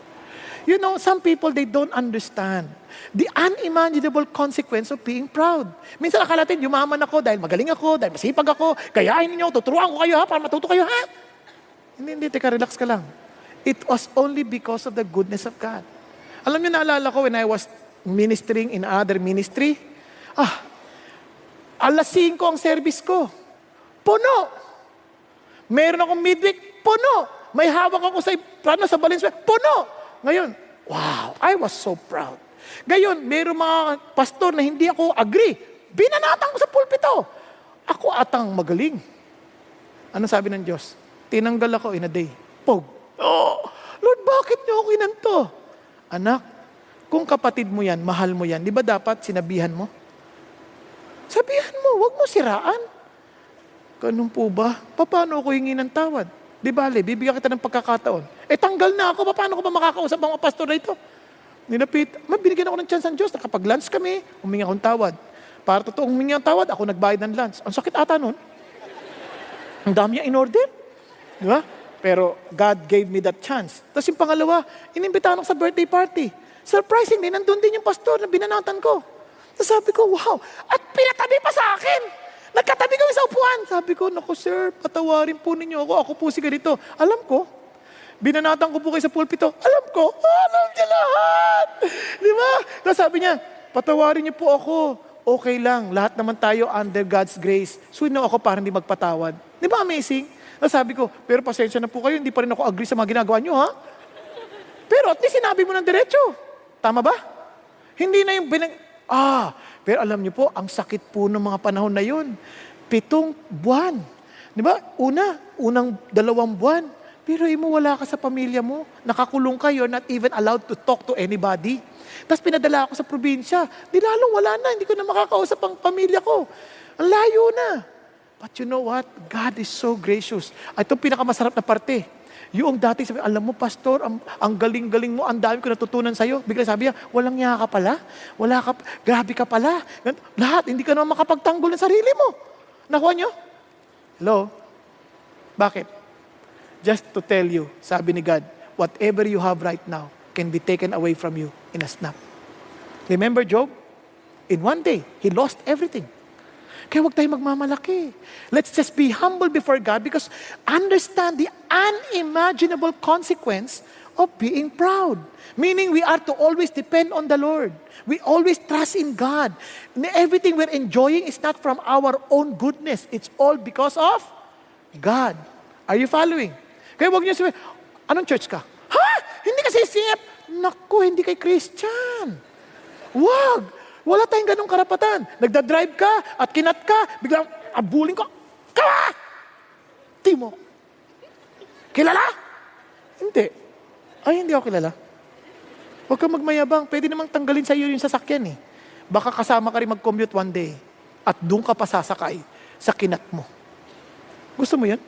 You know, some people, they don't understand the unimaginable consequence of being proud. Minsan akala natin, yumaman ako dahil magaling ako, dahil masipag ako, gayahin ninyo, tuturuan ko kayo ha, para matuto kayo ha. Hindi, teka, relax ka lang. It was only because of the goodness of God. Alam niyo, naalala ko when I was ministering in other ministry, alas 5 ang service ko. Puno. Meron akong midweek, puno. May hawak ako sa Valenzuela, puno. Ngayon, wow, I was so proud. Ngayon, mayroong mga pastor na hindi ako agree. Binanatan ko sa pulpito. Ako atang magaling. Ano sabi ng Diyos? Tinanggal ako in a day. Pog. Oh, Lord, bakit niyo ako inanto? Anak, kung kapatid mo yan, mahal mo yan, di ba dapat sinabihan mo? Sabihan mo, wag mo siraan. Ganun po ba? Paano ako hingi ng tawad? Di bale, bibigyan kita ng pagkakataon. Tanggal na ako. Paano ko ba makakausap ang mga pastor na ito? Ninapit. Binigyan ako ng chance ng Diyos. Nakapag-lunch kami, humingi akong tawad. Para totoong humingi ang tawad, ako nagbayad ng lunch. Ang sakit ata nun. Ang dami niya in-order. Di ba? Pero God gave me that chance. Tapos yung pangalawa, inimbitahan ako sa birthday party. Surprisingly, nandun din yung pastor na binanatan ko. Tapos sabi ko, wow. At pinatabi pa sa akin. Nagkatabi kami sa upuan. Sabi ko, naku sir, patawarin po ninyo ako. Ako po si ganito. Alam ko, binanatan ko po kayo sa pulpito. Alam ko, alam niya lahat. Di ba? Tapos sabi niya, patawarin niyo po ako. Okay lang, lahat naman tayo under God's grace. Suwin na ako para hindi magpatawad. Di ba amazing? Tapos sabi ko, pero pasensya na po kayo, hindi pa rin ako agree sa mga ginagawa niyo, ha? Pero at least sinabi mo ng diretso. Tama ba? Hindi na yung pero alam niyo po, ang sakit po ng mga panahon na yun. 7 buwan. Di ba? Unang 2 buwan. Pero mo wala ka sa pamilya mo. Nakakulong ka, you're not even allowed to talk to anybody. Tapos pinadala ako sa probinsya. Di lalong wala na, hindi ko na makakausap ang pamilya ko. Ang layo na. But you know what? God is so gracious. Ito pinakamasarap na parte. Yung dati sabi, alam mo pastor, ang galing-galing mo, ang dami ko natutunan sa'yo. Bigla sabi niya, walang niya ka pala. Grabe ka pala. Lahat, hindi ka naman makapagtanggol ng sarili mo. Nakuha niyo? Hello? Bakit? Just to tell you, sabi ni God, whatever you have right now can be taken away from you in a snap. Remember Job? In one day, he lost everything. Kaya huwag tayong magmamalaki. Let's just be humble before God because understand the unimaginable consequence of being proud. Meaning we are to always depend on the Lord. We always trust in God. Everything we're enjoying is not from our own goodness. It's all because of God. Are you following? Kaya huwag niyo sabihin, anong church ka? Ha? Hindi ka CCF? Naku, hindi kay Christian. Wag! Wala tayong ganong karapatan. Nagdadrive ka at kinat ka, biglang abulin ko. Kawa! Timo. Kilala? Hindi. Ay, hindi ako kilala. Huwag kang magmayabang. Pwede namang tanggalin sa iyo yung sasakyan eh. Baka kasama ka rin mag-commute one day at doon ka pa sasakay sa kinat mo. Gusto mo yan?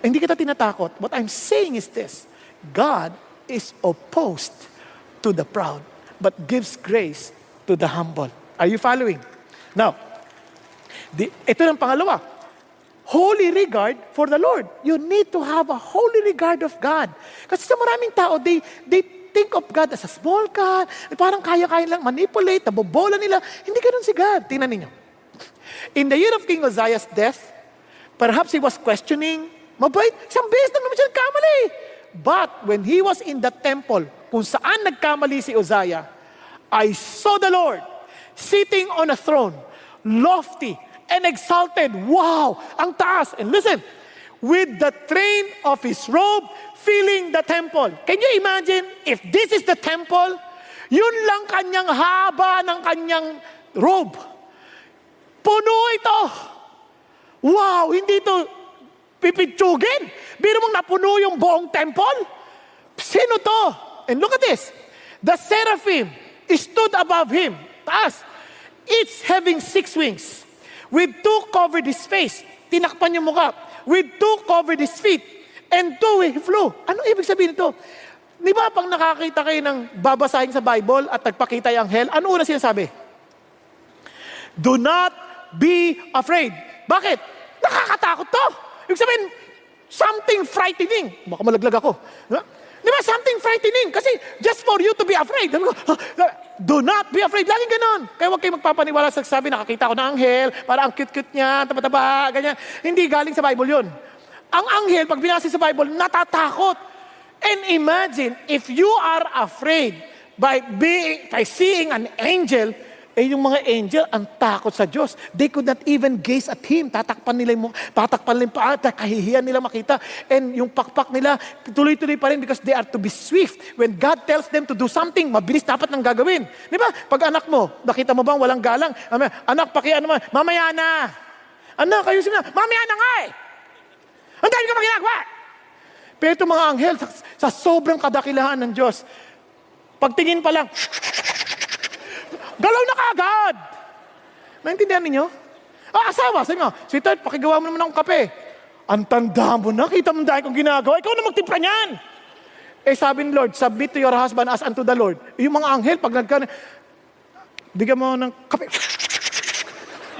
Hindi kita tinatakot. What I'm saying is this. God is opposed to the proud, but gives grace to the humble. Are you following? Now, ito ng pangalawa. Holy regard for the Lord. You need to have a holy regard of God. Kasi sa maraming tao, they think of God as a small God. Parang kaya-kaya lang manipulate, nabobola nila. Hindi ganun si God. Tingnan ninyo. In the year of King Uzziah's death, perhaps he was questioning, mabait, isang beses lang naman siya nagkamali. But when he was in the temple, kung saan nagkamali si Uzziah, I saw the Lord sitting on a throne, lofty and exalted. Wow! Ang taas. And listen, with the train of his robe filling the temple. Can you imagine if this is the temple? Yun lang kanyang haba ng kanyang robe. Puno ito. Wow! Hindi ito pipitsugin. Biro mong napuno yung buong temple. Sino to? And look at this. The seraphim stood above him. Taas. Each having 6 wings. With 2 covered his face. Tinakpan yung mukha. With 2 covered his feet. And 2 he flew. Ano ibig sabihin ito? Di ba pag nakakita kayo ng babasahin sa Bible at nagpakita yung anghel, ano una sinasabi? Do not be afraid. Bakit? Nakakatakot to. Ibig sabihin, something frightening. Baka malaglag ako. Di ba? Something frightening. Kasi just for you to be afraid. Do not be afraid. Laging ganon. Kaya huwag kayo magpapaniwala sa sabi, nakakita ko ng anghel, para ang cute-cute niya, taba-taba, ganyan. Hindi galing sa Bible yun. Ang anghel, pag binasa sa Bible, natatakot. And imagine, if you are afraid by seeing an angel, yung mga angel, ang takot sa Diyos. They could not even gaze at Him. Tatakpan nila yung paa, kahihiyan nila makita. And yung pakpak nila, tuloy-tuloy pa rin because they are to be swift. When God tells them to do something, mabilis dapat nang gagawin. Di ba? Pag anak mo, nakita mo bang walang galang? Anak, mamaya na. Anak, ayusin na. Mamaya na nga eh. Ang dami ka ginagawa. Pero itong mga anghel, sa sobrang kadakilahan ng Diyos, pagtingin pa lang, galaw na kaagad. Naintindihan ninyo? Asawa, sabi mo, sweetheart, pakigawa mo naman akong kape. Ang tanda mo na, kita mo dahil kong ginagawa, ikaw na magtimpla niyan. Sabi ni Lord, submit to your husband as unto the Lord. Yung mga anghel, pag bigyan mo ng kape.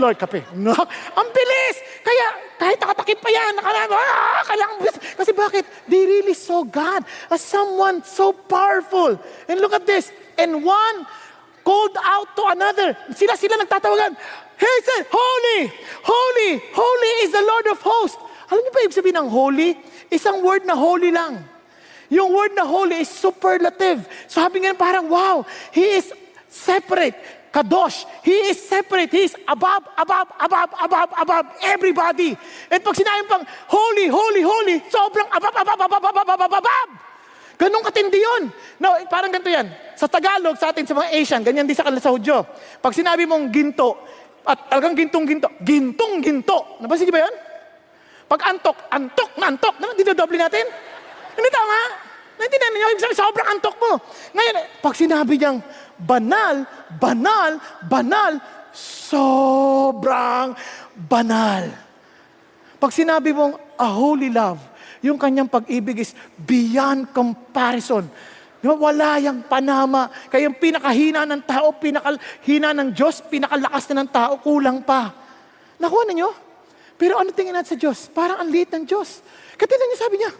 Lord, kape. No? Ang bilis! Kaya, kahit nakatakip pa yan, kailangan bilis. Kasi bakit? They really saw God as someone so powerful. And look at this. And one called out to another. Sila nagtatawagan. He said, Holy, holy, holy is the Lord of hosts. Alam niyo ba ibig sabihin ng holy? Isang word na holy lang. Yung word na holy is superlative. Sabi nga parang, wow, He is separate. Kadosh. He is separate. He is above everybody. And pag sinabi pang, holy, holy, holy, sobrang above. Ganong katindi yun. No, parang ganito yan. Sa Tagalog, sa atin, sa mga Asian, ganyan din sa kanila sa Hudyo. Pag sinabi mong ginto, at talagang gintong-ginto, gintong-ginto. Napansin niyo ba yan? Pag antok, antok na antok. Dinodoble natin? Hindi tama. Naintindihan niyo? Ibig sabihin, sobrang antok mo. Ngayon, pag sinabi niyang banal, banal, banal, sobrang banal. Pag sinabi mong a holy love, yung kanyang pag-ibig is beyond comparison. Wala yung panama. Kaya yung pinakahina ng tao, pinakahina ng Diyos, pinakalakas na ng tao, kulang pa. Nakuha na nyo? Pero ano tingin natin sa Diyos? Parang ang liit ng Diyos. Katilan niya sabi niya,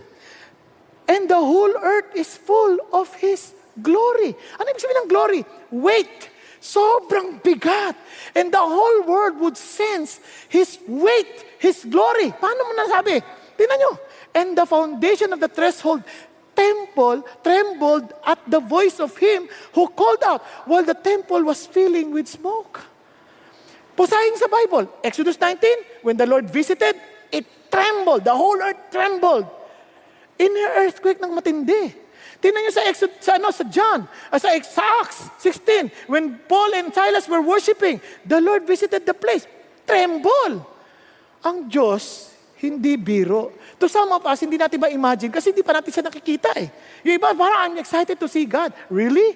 and the whole earth is full of His glory. Ano ibig sabihin ng glory? Weight. Sobrang bigat. And the whole world would sense His weight, His glory. Paano mo nasabi? Tingnan nyo. And the foundation of the threshold temple trembled at the voice of Him who called out while the temple was filling with smoke. Pusahin sa Bible. Exodus 19, when the Lord visited, it trembled. The whole earth trembled. In an earthquake ng matindi. Tingnan niyo sa John, sa Acts 16, when Paul and Silas were worshiping, the Lord visited the place. Tremble. Ang Diyos, Hindi biro. To some of us, hindi natin ma-imagine kasi hindi pa natin siya nakikita eh. Yung iba, parang I'm excited to see God. Really?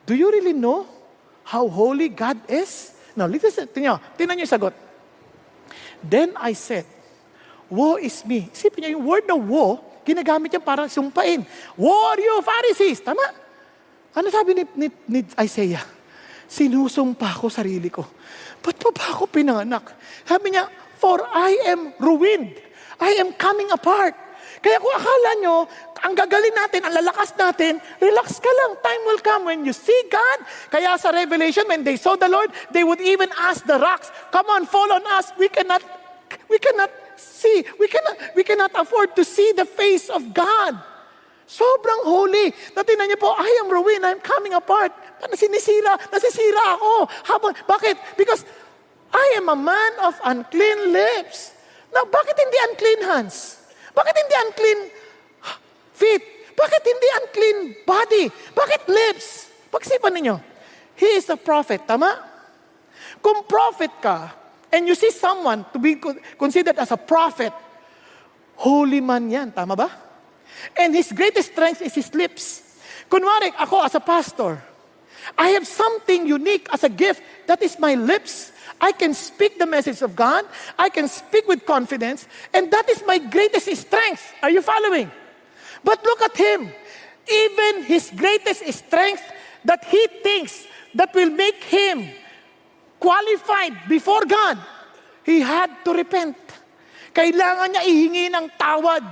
Do you really know how holy God is? Now, listen, tingnan niyo yung sagot. Then I said, woe is me. Isipin niyo, yung word na woe, ginagamit niya para sumpain. Woe are you, Pharisees! Tama? Ano sabi ni Isaiah? Sinusumpa ko sarili ko. Ba't pa ba ako pinanganak? Sabi niya, for I am ruined. I am coming apart. Kaya kung akala nyo, ang gagaling natin, ang lalakas natin, relax ka lang. Time will come when you see God. Kaya sa Revelation, when they saw the Lord, they would even ask the rocks, come on, fall on us. We cannot see. We cannot afford to see the face of God. Sobrang holy. Natinan niyo po, I am ruined, I am coming apart. Nasisira ako. Bakit? Because I am a man of unclean lips. Now, bakit hindi unclean hands? Bakit hindi unclean feet? Bakit hindi unclean body? Bakit lips? Pagsipan ninyo, he is a prophet, tama? Kung prophet ka, and you see someone to be considered as a prophet, holy man yan, tama ba? And his greatest strength is his lips. Kunwari, ako as a pastor, I have something unique as a gift. That is my lips. I can speak the message of God. I can speak with confidence. And that is my greatest strength. Are you following? But look at him. Even his greatest strength that he thinks that will make him qualified before God, he had to repent. Kailangan niya ihingi ng tawad.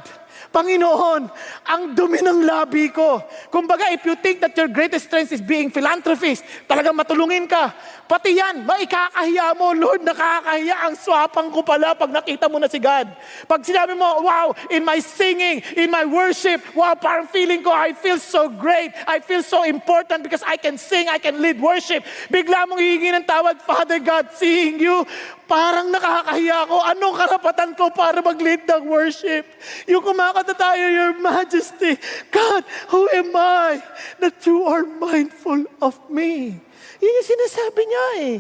Panginoon, ang dumi ng labi ko. Kumbaga, if you think that your greatest strength is being philanthropist, talagang matulungin ka, pati yan, maikakahiya mo, Lord, nakakahiya ang swapang ko pala pag nakita mo na si God. Pag sinabi mo, wow, in my singing, in my worship, wow, parang feeling ko, I feel so great, I feel so important because I can sing, I can lead worship. Bigla mong hihingi ng tawad, Father God, seeing you, parang nakakahiya ako. Anong karapatan ko para mag-lead ng worship? Yung kumakanta tayo, Your Majesty, God, who am I that you are mindful of me? Yun yung sinasabi niya eh.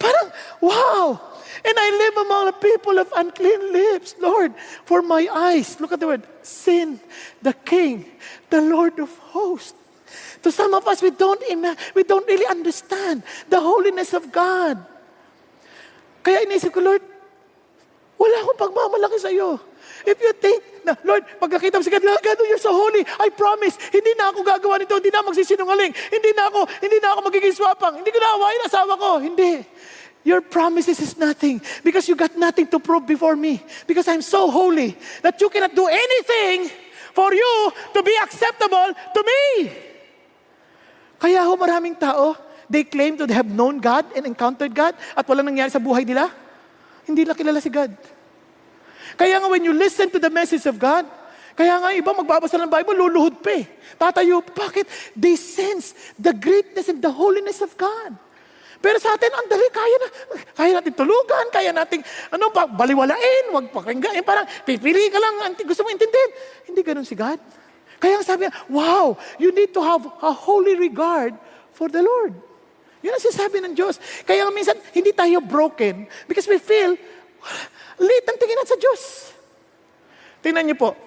Parang, wow! And I live among the people of unclean lips, Lord, for my eyes, look at the word, sin, the King, the Lord of hosts. To some of us, we don't really understand the holiness of God. Kaya inisip ko, Lord, wala akong pagmamalaki sa iyo. If you think na, Lord, pag nakita mo si God, God, you're so holy, I promise, hindi na ako gagawa nito, hindi na ako magsisinungaling, hindi na ako magiging swapang, hindi ko na awayin asawa ko. Hindi. Your promises is nothing because you got nothing to prove before me because I'm so holy that you cannot do anything for you to be acceptable to me. Kaya ho maraming tao, they claim to have known God and encountered God at walang nangyari sa buhay nila. Hindi nila kilala si God. Kaya nga when you listen to the message of God, kaya nga iba magbabasa ng Bible, luluhod pa eh. Tatayo, bakit? They sense the greatness and the holiness of God. Pero sa atin, ang dali, kaya natin tulugan, kaya natin, baliwalain, wag pakinggan, parang pipili ka lang, gusto mo intindihin. Hindi ganun si God. Kaya nga sabi niya, wow, you need to have a holy regard for the Lord. Yun ang sinasabi ng Diyos. Kaya minsan, hindi tayo broken because we feel, liit ang tingin natin sa Diyos. Tingnan niyo po,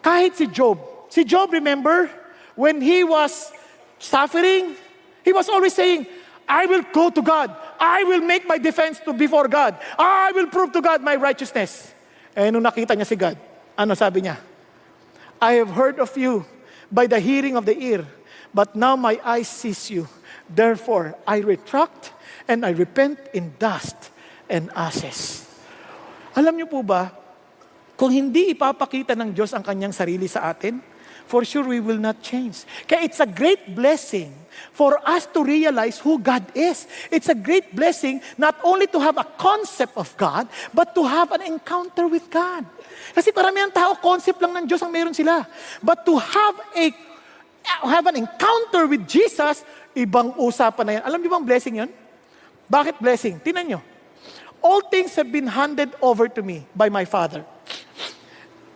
kahit si Job, remember, when he was suffering, he was always saying, I will go to God. I will make my defense before God. I will prove to God my righteousness. Eh, nung nakita niya si God, ano sabi niya? I have heard of you by the hearing of the ear, but now my eyes sees you. Therefore, I retract and I repent in dust and ashes. Alam niyo po ba, kung hindi ipapakita ng Diyos ang kanyang sarili sa atin, for sure we will not change. Kaya it's a great blessing for us to realize who God is. It's a great blessing not only to have a concept of God, but to have an encounter with God. Kasi paramihan tao, concept lang ng Diyos ang meron sila. But to have an encounter with Jesus, ibang usapan na yan. Alam niyo bang blessing yun? Bakit blessing? Tingnan niyo. All things have been handed over to me by my Father.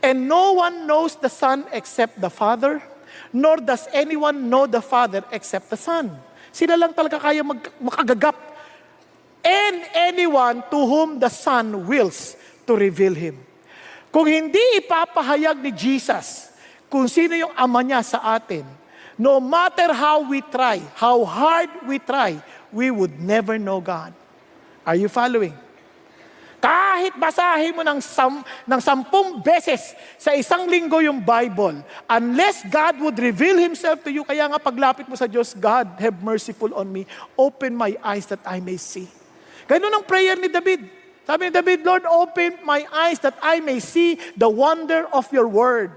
And no one knows the Son except the Father, nor does anyone know the Father except the Son. Sila lang talaga kaya makagagap. And anyone to whom the Son wills to reveal Him. Kung hindi ipapahayag ni Jesus kung sino yung Ama niya sa atin, no matter how we try, how hard we try, we would never know God. Are you following? Kahit basahin mo ng 10 beses sa isang linggo yung Bible, unless God would reveal Himself to you, kaya nga paglapit mo sa Diyos, God, have merciful on me. Open my eyes that I may see. Ganun ang prayer ni David. Sabi ni David, Lord, open my eyes that I may see the wonder of your word.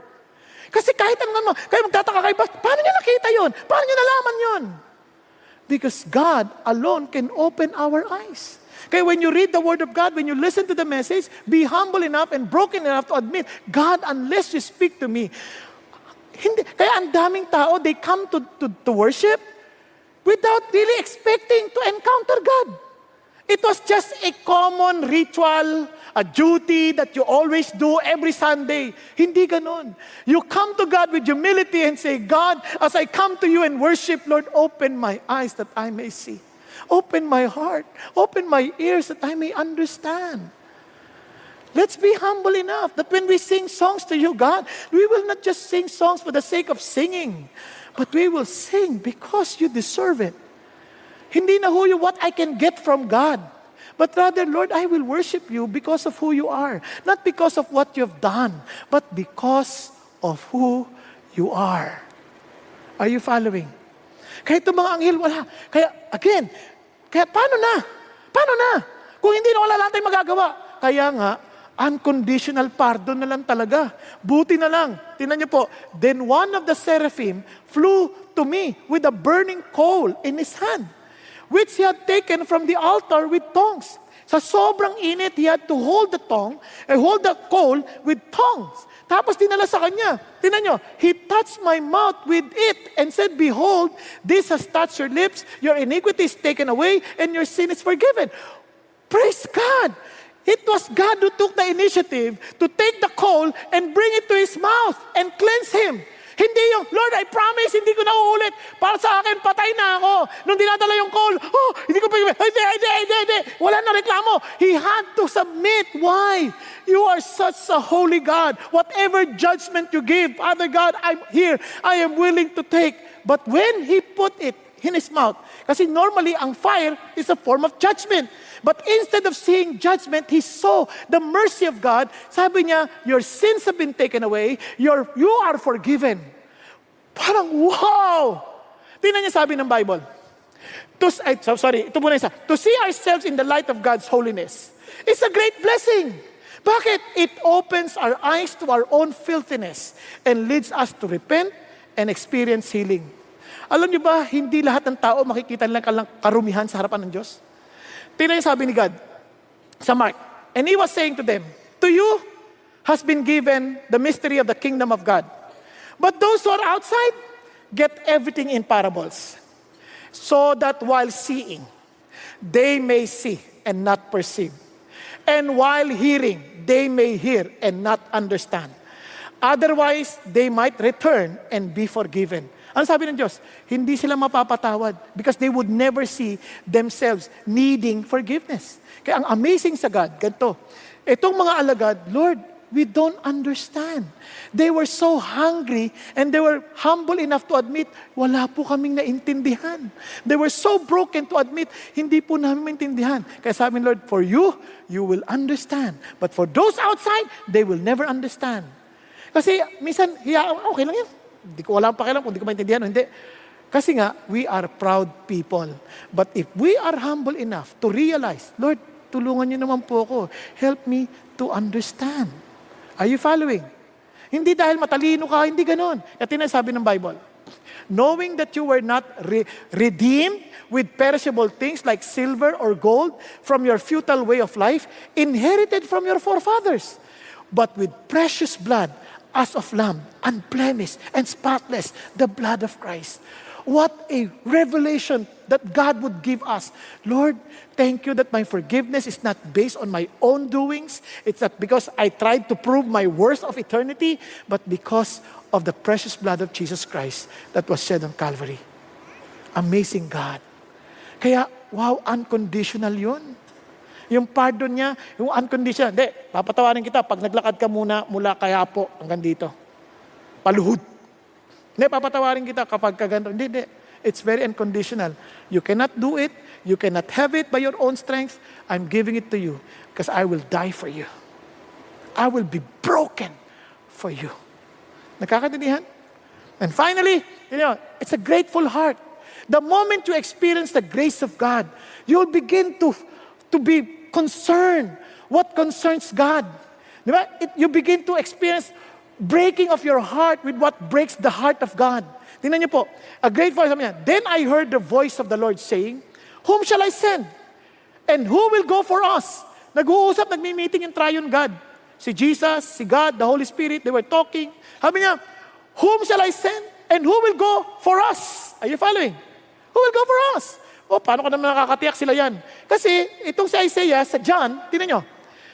Kasi kahit ano mo, kayo magtataka kayo, paano niya nakita yun? Paano niya nalaman yun? Because God alone can open our eyes. Kaya when you read the Word of God, when you listen to the message, be humble enough and broken enough to admit, God, unless you speak to me, hindi. Kaya ang daming tao, they come to worship without really expecting to encounter God. It was just a common ritual, a duty that you always do every Sunday. Hindi ganon. You come to God with humility and say, God, as I come to you and worship, Lord, open my eyes that I may see. Open my heart. Open my ears that I may understand. Let's be humble enough that when we sing songs to you, God, we will not just sing songs for the sake of singing, but we will sing because you deserve it. Hindi na who you, what I can get from God. But rather, Lord, I will worship you because of who you are. Not because of what you've done, but because of who you are. Are you following? Kaya itong mga anghel, wala. Kaya, again, paano na? Paano na? Kung hindi na wala lang tayong magagawa. Kaya nga, unconditional pardon na lang talaga. Buti na lang. Tingnan niyo po, then one of the seraphim flew to me with a burning coal in his hand, which he had taken from the altar with tongs. Sa sobrang init, he had to hold the coal with tongs. Tapos dinala sa kanya. Tingnan nyo, he touched my mouth with it and said, behold, this has touched your lips, your iniquity is taken away, and your sin is forgiven. Praise God! It was God who took the initiative to take the coal and bring it to his mouth and cleanse him. Hindi yung, Lord, I promise, hindi ko na uulit. Para sa akin, patay na ako. Nung dinadala yung call, hindi ko pa, hindi. Wala na reklamo. He had to submit. Why? You are such a holy God. Whatever judgment you give, Father God, I'm here. I am willing to take. But when He put it in His mouth, kasi normally, ang fire is a form of judgment. But instead of seeing judgment, he saw the mercy of God. Sabi niya, your sins have been taken away. You are forgiven. Parang, wow! Tingnan niya sabi ng Bible. Ito muna isa. To see ourselves in the light of God's holiness is a great blessing. Bakit? It opens our eyes to our own filthiness and leads us to repent and experience healing. Alam niyo ba, hindi lahat ng tao makikita lang karumihan sa harapan ng Diyos? Tingnan niyo sabi ni God sa Mark. And He was saying to them, to you has been given the mystery of the kingdom of God. But those who are outside get everything in parables, so that while seeing, they may see and not perceive. And while hearing, they may hear and not understand. Otherwise, they might return and be forgiven. Ano sabi ng Diyos? Hindi sila mapapatawad because they would never see themselves needing forgiveness. Kaya ang amazing sa God, ganito, itong mga alagad, Lord, we don't understand. They were so hungry and they were humble enough to admit, wala po kaming naintindihan. They were so broken to admit, hindi po namin maintindihan. Kaya sabi ng Lord, for you, you will understand. But for those outside, they will never understand. Kasi minsan, okay lang yan. Wala akong pakialam kung hindi ko maintindihan o hindi. Kasi nga, we are proud people. But if we are humble enough to realize, Lord, tulungan niyo naman po ako. Help me to understand. Are you following? Hindi dahil matalino ka, hindi ganon. At sabi ng Bible, knowing that you were not redeemed with perishable things like silver or gold from your futile way of life, inherited from your forefathers, but with precious blood, as of lamb, unblemished and spotless, the blood of Christ. What a revelation that God would give us. Lord, thank you that my forgiveness is not based on my own doings. It's not because I tried to prove my worth of eternity, but because of the precious blood of Jesus Christ that was shed on Calvary. Amazing God. Kaya, wow, unconditional yun. Yung pardon niya, yung unconditional. Hindi, papatawarin kita pag naglakad ka muna mula Quiapo hanggang dito. Paluhod. Hindi, papatawarin kita kapag kaganto. Hindi. It's very unconditional. You cannot do it. You cannot have it by your own strength. I'm giving it to you because I will die for you. I will be broken for you. Nakakaintindihan? And finally, it's a grateful heart. The moment you experience the grace of God, you'll begin to be concerned what concerns God. Diba? You begin to experience breaking of your heart with what breaks the heart of God. Tingnan niyo po, a great voice, sabi niya, then I heard the voice of the Lord saying, whom shall I send? And who will go for us? Nag-uusap, nagmi-meeting yung triune God. Si Jesus, si God, the Holy Spirit, they were talking. Sabi niya, whom shall I send? And who will go for us? Are you following? Who will go for us? O, paano ka naman nakakatiyak sila yan? Kasi, itong si Isaiah, sa John, tingnan nyo,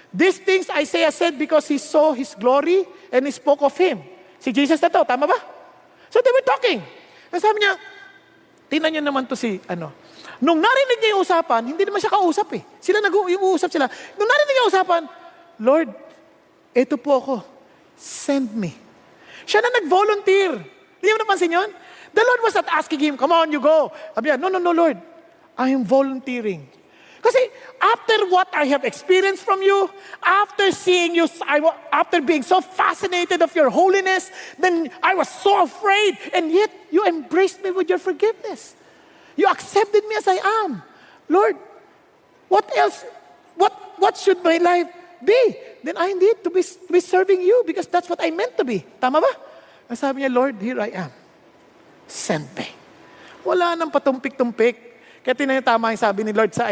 these things Isaiah said because he saw His glory and he spoke of Him. Si Jesus na to, tama ba? So they were talking. Kasi sabi niya, tingnan nyo naman to si, nung narinig niya yung usapan, hindi naman siya kausap eh. Sila nag-uusap sila. Nung narinig niya yung usapan, Lord, ito po ako. Send me. Siya na nag-volunteer. Hindi mo napansin yun? The Lord was not asking him, come on, you go. Sabi niya, no, Lord. I am volunteering. Kasi after what I have experienced from you, after seeing you, after being so fascinated of your holiness, then I was so afraid, and yet you embraced me with your forgiveness. You accepted me as I am. Lord, what else? What should my life be? Then I need to be serving you because that's what I meant to be. Tama ba? Ang sabi niya, Lord, here I am. Send me. Wala nang patumpik-tumpik. Kaya tinanong tama yung sabi ni Lord sa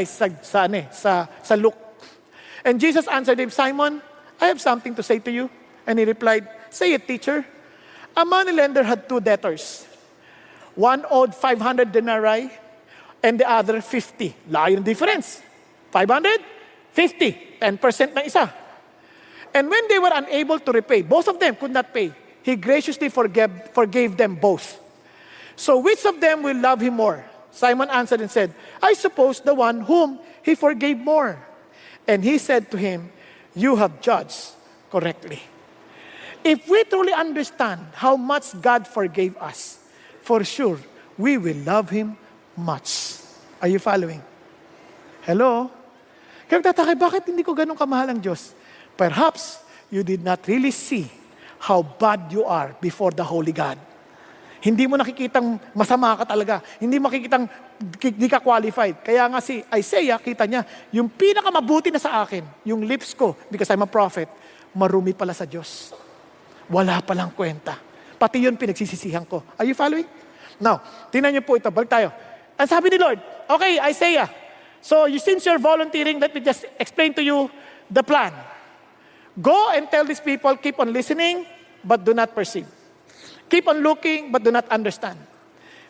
Luke. And Jesus answered him, Simon, I have something to say to you. And he replied, say it, teacher. A moneylender had 2 debtors. One owed 500 denarii and the other 50. Layo ng difference. 500, 50, 10% ng isa. And when they were unable to repay, both of them could not pay, he graciously forgave them both. So which of them will love him more? Simon answered and said, I suppose the one whom he forgave more. And he said to him, you have judged correctly. If we truly understand how much God forgave us, for sure, we will love Him much. Are you following? Hello? Kaya magtataka, bakit hindi ko ganun kamahal ang Diyos? Perhaps you did not really see how bad you are before the Holy God. Hindi mo nakikitang masama ka talaga. Hindi mo makikitang di ka qualified. Kaya nga si Isaiah, kita niya, yung pinakamabuti na sa akin, yung lips ko, because I'm a prophet, marumi pala sa Diyos. Wala palang kwenta. Pati yun pinagsisisihan ko. Are you following? Now, tingnan niyo po ito. Balik tayo. Ang sabi ni Lord, okay, Isaiah, so since you're volunteering, let me just explain to you the plan. Go and tell these people, keep on listening, but do not perceive. Keep on looking, but do not understand.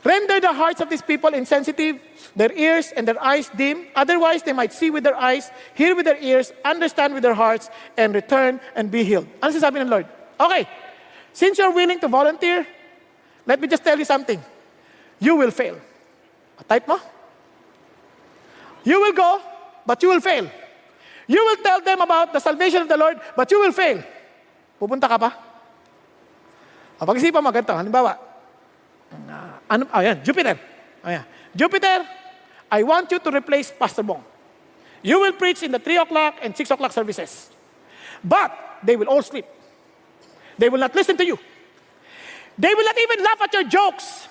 Render the hearts of these people insensitive, their ears and their eyes dim. Otherwise, they might see with their eyes, hear with their ears, understand with their hearts, and return and be healed. Ano sasabi ng Lord? Okay, since you're willing to volunteer, let me just tell you something. You will fail. Type mo? You will go, but you will fail. You will tell them about the salvation of the Lord, but you will fail. Pupunta ka pa? Pag-isipan mo, ganito. Halimbawa, Jupiter. Jupiter, I want you to replace Pastor Bong. You will preach in the 3 o'clock and 6 o'clock services. But, they will all sleep. They will not listen to you. They will not even laugh at your jokes.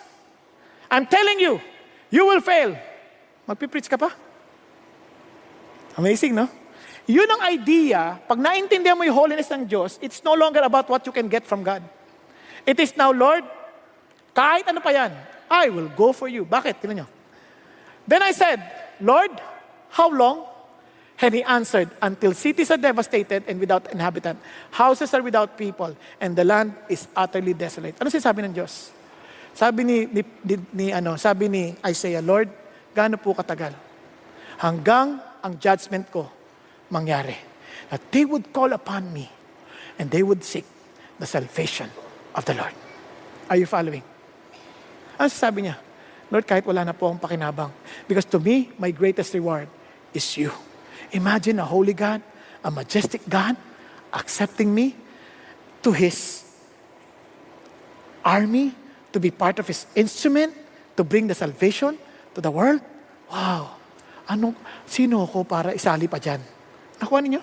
I'm telling you, you will fail. Magpipreach ka pa? Amazing, no? Yun ang idea, pag naintindihan mo yung holiness ng Diyos, it's no longer about what you can get from God. It is now, Lord, kahit ano pa yan, I will go for you. Bakit? Tingnan nyo. Then I said, Lord, how long? And He answered, until cities are devastated and without inhabitant, houses are without people, and the land is utterly desolate. Ano sinasabi ng Diyos? Sabi ni Isaiah, Lord, gaano po katagal? Hanggang ang judgment ko mangyari. That they would call upon me, and they would seek the salvation of the Lord. Are you following? Ano sabi niya? Lord, kahit wala na po akong pakinabang. Because to me, my greatest reward is you. Imagine a holy God, a majestic God, accepting me to His army, to be part of His instrument, to bring the salvation to the world. Wow! Sino ako para isali pa dyan? Nakuha ninyo?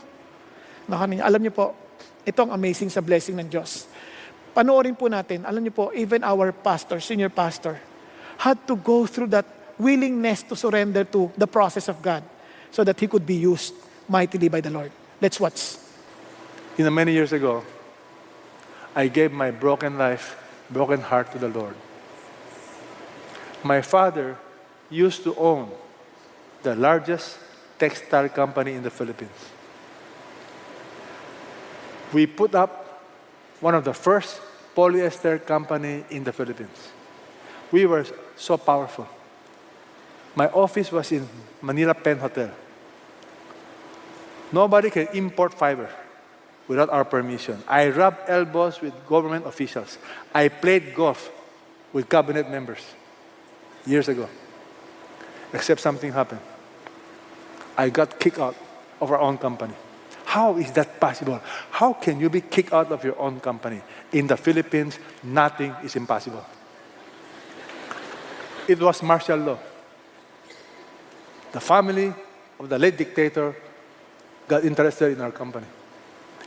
Alam niyo po, ito ang amazing sa blessing ng Diyos. Panoorin po natin, alam niyo po, even our pastor, senior pastor, had to go through that willingness to surrender to the process of God so that he could be used mightily by the Lord. Let's watch. Many years ago, I gave my broken life, broken heart to the Lord. My father used to own the largest textile company in the Philippines. We put up one of the first polyester company in the Philippines. We were so powerful. My office was in Manila Pen Hotel. Nobody can import fiber without our permission. I rubbed elbows with government officials. I played golf with cabinet members years ago. Except something happened. I got kicked out of our own company. How is that possible? How can you be kicked out of your own company? In the Philippines, nothing is impossible. It was martial law. The family of the late dictator got interested in our company.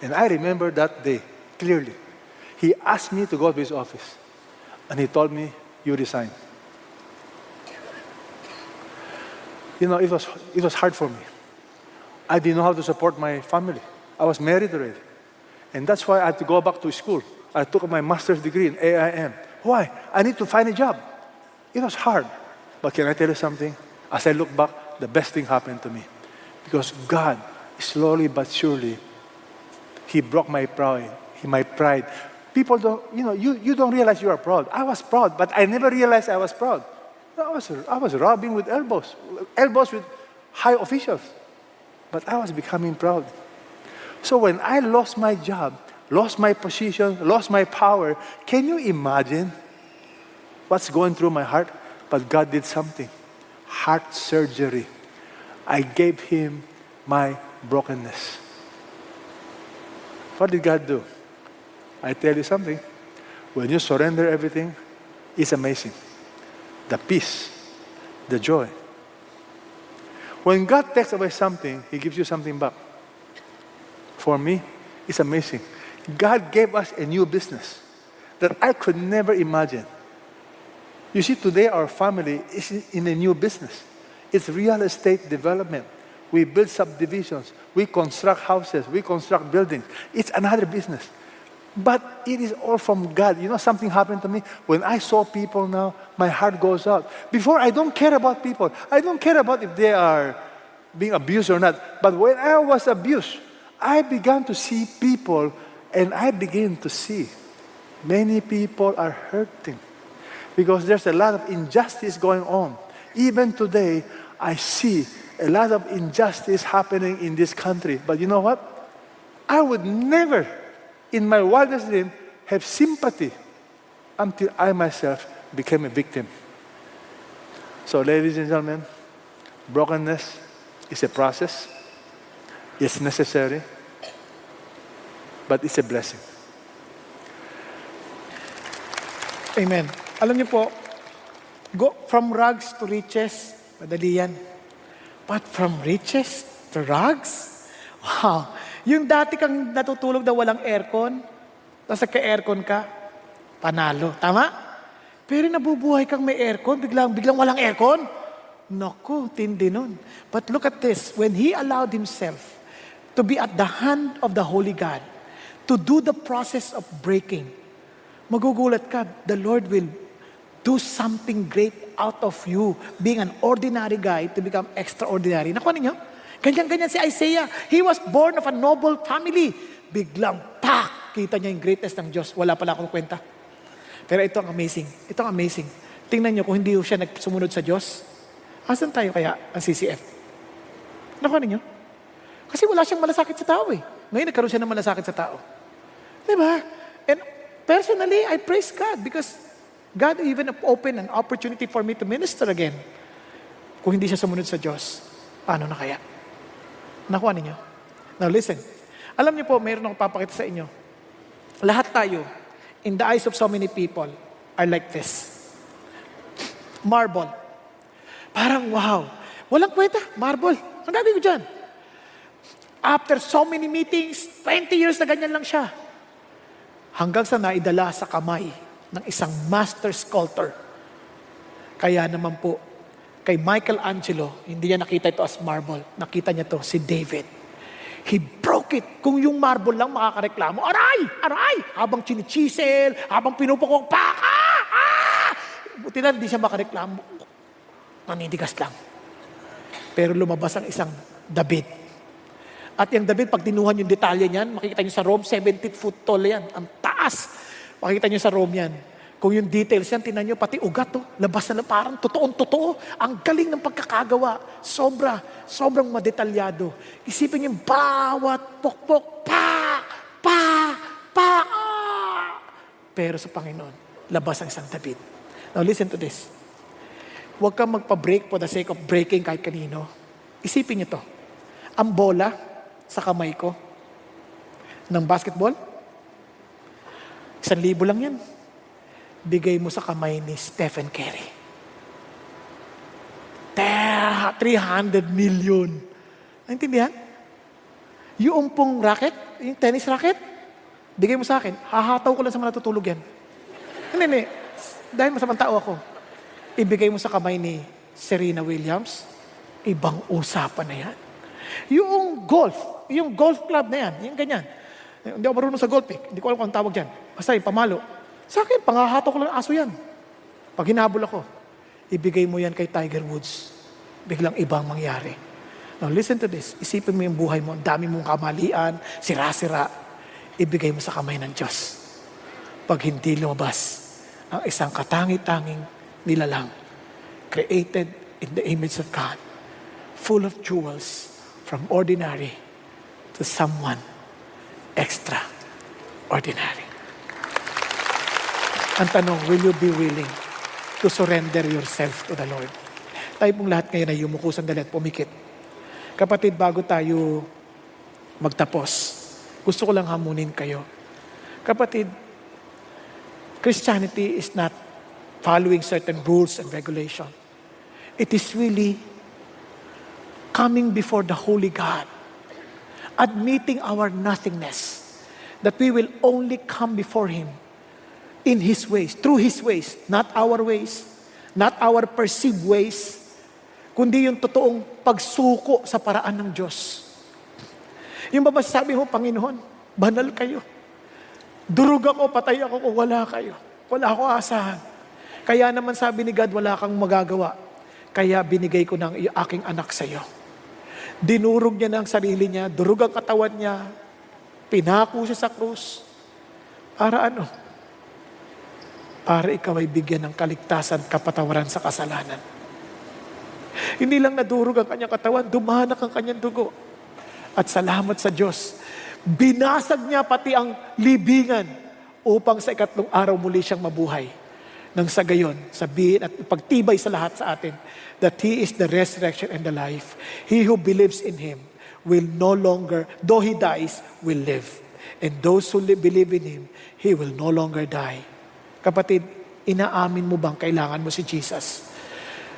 And I remember that day clearly. He asked me to go to his office. And he told me, you resign. It was hard for me. I didn't know how to support my family. I was married already. And that's why I had to go back to school. I took my master's degree in AIM. Why? I need to find a job. It was hard. But can I tell you something? As I look back, the best thing happened to me. Because God, slowly but surely, He broke my pride. My pride. People don't, you don't realize you are proud. I was proud, but I never realized I was proud. I was rubbing with elbows with high officials. But I was becoming proud. So when I lost my job, lost my position, lost my power, can you imagine what's going through my heart? But God did something. Heart surgery. I gave Him my brokenness. What did God do? I tell you something. When you surrender everything, it's amazing. The peace, the joy. When God takes away something, He gives you something back. For me, it's amazing. God gave us a new business that I could never imagine. You see, today our family is in a new business. It's real estate development. We build subdivisions. We construct houses. We construct buildings. It's another business. But it is all from God. Something happened to me. When I saw people now, my heart goes out. Before, I don't care about people. I don't care about if they are being abused or not. But when I was abused, I began to see people, and I began to see many people are hurting because there's a lot of injustice going on. Even today, I see a lot of injustice happening in this country. But you know what? I would never, in my wildest dream, have sympathy until I myself became a victim. So, ladies and gentlemen, brokenness is a process. It's necessary, but it's a blessing. Amen. Alam niyo po, go from rags to riches, madali yan. But from riches to rags? Wow. Yung dati kang natutulog na walang aircon, tapos nagka-aircon ka, panalo. Tama? Pero nabubuhay kang may aircon, biglang walang aircon. Naku, tindi nun. But look at this. When He allowed Himself to be at the hand of the Holy God, to do the process of breaking, magugulat ka, the Lord will do something great out of you, being an ordinary guy to become extraordinary. Nakuha ninyo? Ganyan-ganyan si Isaiah. He was born of a noble family. Biglang, kita niya yung greatness ng Diyos. Wala pala akong kwenta. Pero ito ang amazing. Ito ang amazing. Tingnan niyo kung hindi siya nagsumunod sa Diyos. Asan tayo kaya ang CCF? Nakuha ninyo? Kasi wala siyang malasakit sa tao eh. Ngayon nagkaroon siya ng malasakit sa tao. Diba? And personally, I praise God because God even opened an opportunity for me to minister again. Kung hindi siya sumunod sa Diyos, paano na kaya? Nakuha ninyo? Now listen. Alam niyo po, mayroon akong papakita sa inyo. Lahat tayo, in the eyes of so many people, are like this. Marble. Parang wow. Walang kwenta, marble. Ang gagawin ko dyan? After so many meetings, 20 years na ganyan lang siya. Hanggang sa naidala sa kamay ng isang master sculptor. Kaya naman po, kay Michelangelo, hindi niya nakita ito as marble. Nakita niya to si David. He broke it. Kung yung marble lang makakareklamo, aray! Aray! Habang chinichisel, habang pinupukong, paka! Ah! Buti na, hindi siya makareklamo. Naninigas lang. Pero lumabas ang isang David. At yung David, pag dinuhan yung detalye niyan, makikita nyo sa Rome, 70 foot tall yan. Ang taas. Makikita nyo sa Rome yan. Kung yung details yan, tinan nyo, pati ugat, labas na parang totoong-totoo. Ang galing ng pagkakagawa. Sobrang madetalyado. Isipin nyo, bawat pokpok, pa. Pero sa Panginoon, labas ang isang David. Now listen to this. Huwag kang magpa-break for the sake of breaking kahit kanino. Isipin nyo to. Ang bola sa kamay ko ng basketball, 1,000 lang yan. Bigay mo sa kamay ni Stephen Curry. 300 million. Naintindihan? Yung pong racket, yung tennis racket, bigay mo sa akin, hahataw ko lang sa mga natutulog yan. Hindi. Dahil masamang tao ako. Ibigay mo sa kamay ni Serena Williams, ibang usapan na yan. Yung golf club na yan, yung ganyan. Hindi ako marunong sa golf eh. Hindi ko alam kung ang tawag dyan. Basta yung pamalo. Sa akin, pangahato ko lang aso yan. Pag hinabol ako, ibigay mo yan kay Tiger Woods. Biglang ibang mangyari. Now listen to this. Isipin mo yung buhay mo. Ang dami mong kamalian, sira-sira. Ibigay mo sa kamay ng Diyos. Pag hindi lumabas ang isang katangi-tanging nilalang, created in the image of God, full of jewels, from ordinary to someone extraordinary. Ang tanong, will you be willing to surrender yourself to the Lord? Tayo pong lahat ngayon ay yumuko sandali at pumikit. Kapatid, bago tayo magtapos, gusto ko lang hamunin kayo. Kapatid, Christianity is not following certain rules and regulation. It is really coming before the Holy God, admitting our nothingness, that we will only come before Him in His ways, through His ways, not our ways, not our perceived ways, kundi yung totoong pagsuko sa paraan ng Diyos. Yung ba masasabi mo, Panginoon, banal kayo. Durog ako, patay ako kung wala kayo. Wala ako asahan. Kaya naman sabi ni God, wala kang magagawa. Kaya binigay ko ng aking anak sa iyo. Dinurog niya ng sarili niya, durog ang katawan niya, pinako siya sa krus. Para ano? Para ikaw ay bigyan ng kaligtasan, kapatawaran sa kasalanan. Hindi lang nadurog ang kanyang katawan, dumanak ang kanyang dugo. At salamat sa Diyos, binasag niya pati ang libingan upang sa 3 araw muli siyang mabuhay. Nang sa gayon, sabihin at pagtibay sa lahat sa atin that He is the resurrection and the life. He who believes in Him will no longer, though he dies, will live. And those who believe in Him, He will no longer die. Kapatid, inaamin mo bang kailangan mo si Jesus?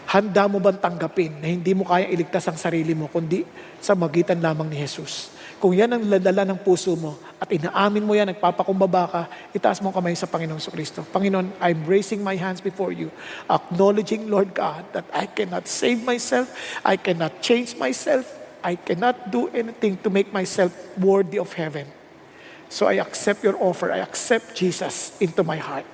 Handa mo bang tanggapin na hindi mo kaya iligtas ang sarili mo, kundi sa magitan lamang ni Jesus? Kung yan ang ladala ng puso mo at inaamin mo yan, nagpapakumbaba ka, itaas mo ang kamay sa Panginoong Kristo. Panginoon, I'm raising my hands before you, acknowledging, Lord God, that I cannot save myself, I cannot change myself, I cannot do anything to make myself worthy of heaven. So I accept your offer. I accept Jesus into my heart.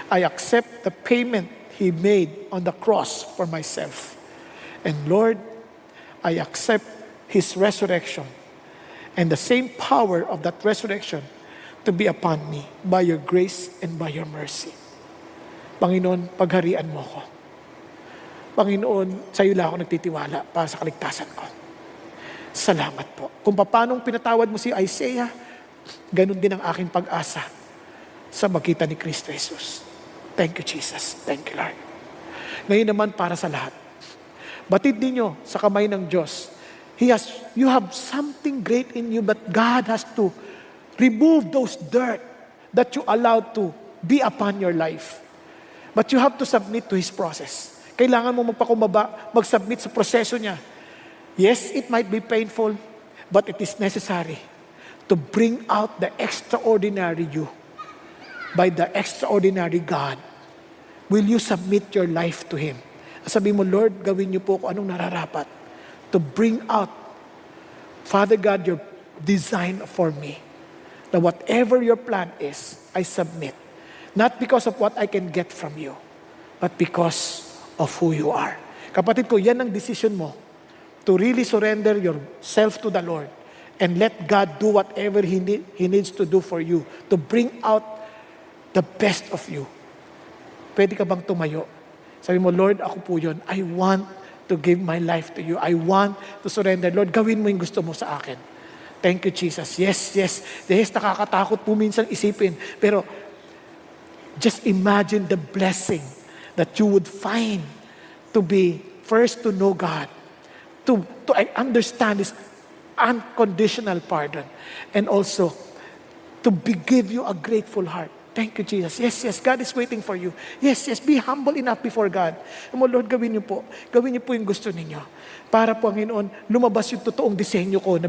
I accept the payment He made on the cross for myself. And Lord, I accept His resurrection and the same power of that resurrection to be upon me by your grace and by your mercy. Panginoon, pagharian mo ko. Panginoon, sa iyo lang ako nagtitiwala para sa kaligtasan ko. Salamat po. Kung paanong pinatawad mo si Isaiah, ganun din ang aking pag-asa sa magitan ni Kristo Jesus. Thank you, Jesus. Thank you, Lord. Ngayon naman para sa lahat. Batid ninyo sa kamay ng Diyos You have something great in you, but God has to remove those dirt that you allowed to be upon your life. But you have to submit to His process. Kailangan mo magpakumbaba, mag-submit sa proseso niya. Yes, it might be painful, but it is necessary to bring out the extraordinary you by the extraordinary God. Will you submit your life to Him? Sabi mo, Lord, gawin niyo po kung anong nararapat to bring out, Father God, your design for me. That whatever your plan is, I submit. Not because of what I can get from you, but because of who you are. Kapatid ko, yan ang decision mo to really surrender yourself to the Lord and let God do whatever He needs to do for you to bring out the best of you. Pwede ka bang tumayo? Sabi mo, Lord, ako po yun. I want to give my life to you. I want to surrender. Lord, gawin mo yung gusto mo sa akin. Thank you, Jesus. Yes, yes. Yes, nakakatakot po minsan isipin. Pero just imagine the blessing that you would find to be first to know God, to understand His unconditional pardon, and also to give you a grateful heart. Thank you, Jesus. Yes, yes, God is waiting for you. Yes, yes, be humble enough before God. Lord, gawin niyo po yung gusto ninyo. Para po, Panginoon, lumabas yung totoong disenyo ko na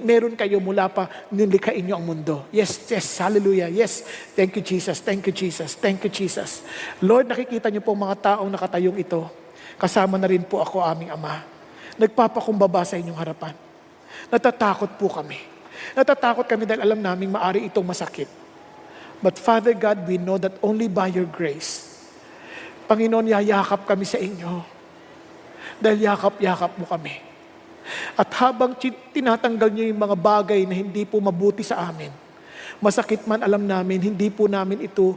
meron kayo mula pa nilikhain niyo ang mundo. Yes, yes, hallelujah. Yes, thank you, Jesus. Thank you, Jesus. Thank you, Jesus. Lord, nakikita niyo po mga taong nakatayong ito. Kasama na rin po ako, aming Ama. Nagpapakumbaba sa inyong harapan. Natatakot po kami. Natatakot kami dahil alam namin maari itong masakit. But Father God, we know that only by your grace, Panginoon, yayakap kami sa inyo. Dahil yakap-yakap mo kami. At habang tinatanggal niyo yung mga bagay na hindi po mabuti sa amin, masakit man alam namin, hindi po namin ito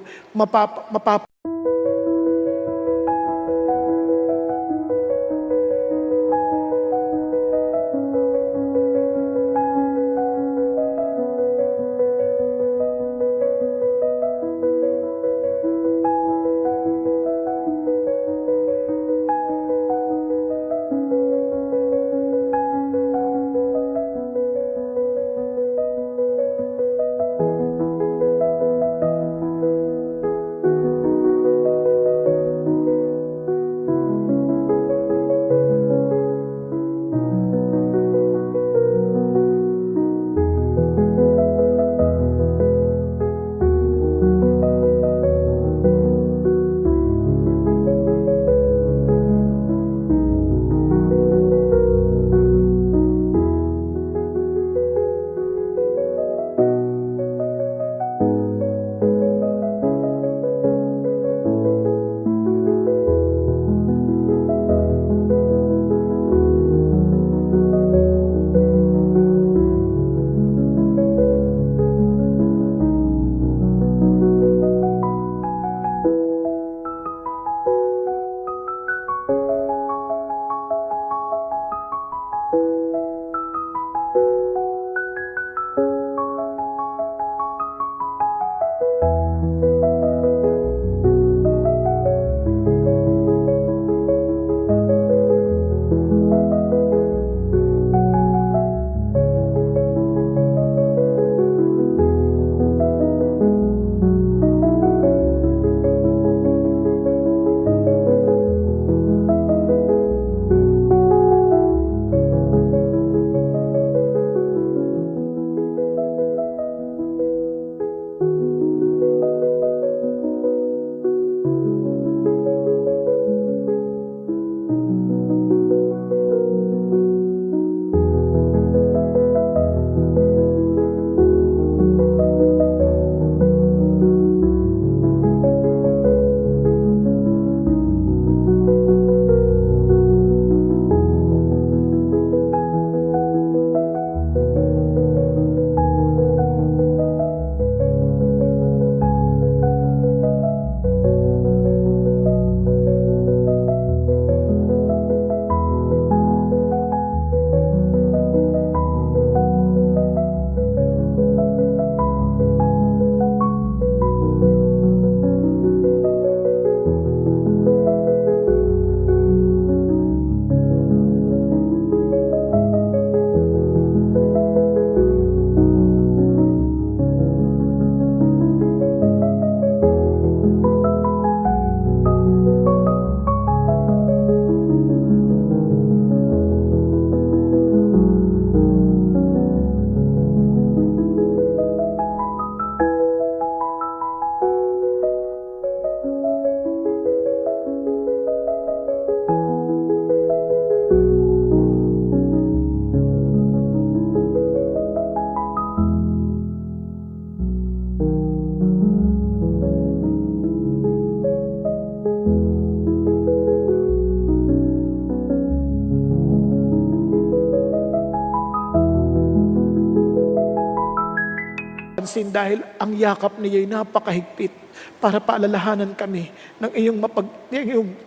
napapansin dahil ang yakap niya ay napakahigpit para paalalahanan kami ng iyong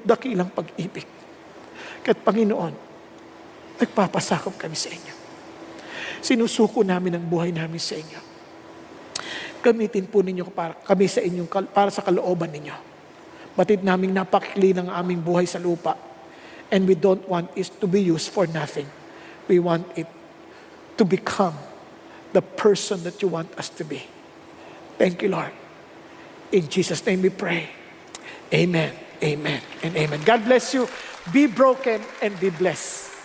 dakilang pag-ibig. Kaya't Panginoon, nagpapasakop kami sa inyo. Sinusuko namin ang buhay namin sa inyo. Gamitin po ninyo kami sa inyong, para sa kalooban ninyo. Batid naming napakikli ng aming buhay sa lupa. And we don't want it to be used for nothing. We want it to become the person that you want us to be. Thank you, Lord. In Jesus' name we pray. Amen, amen, and amen. God bless you. Be broken and be blessed.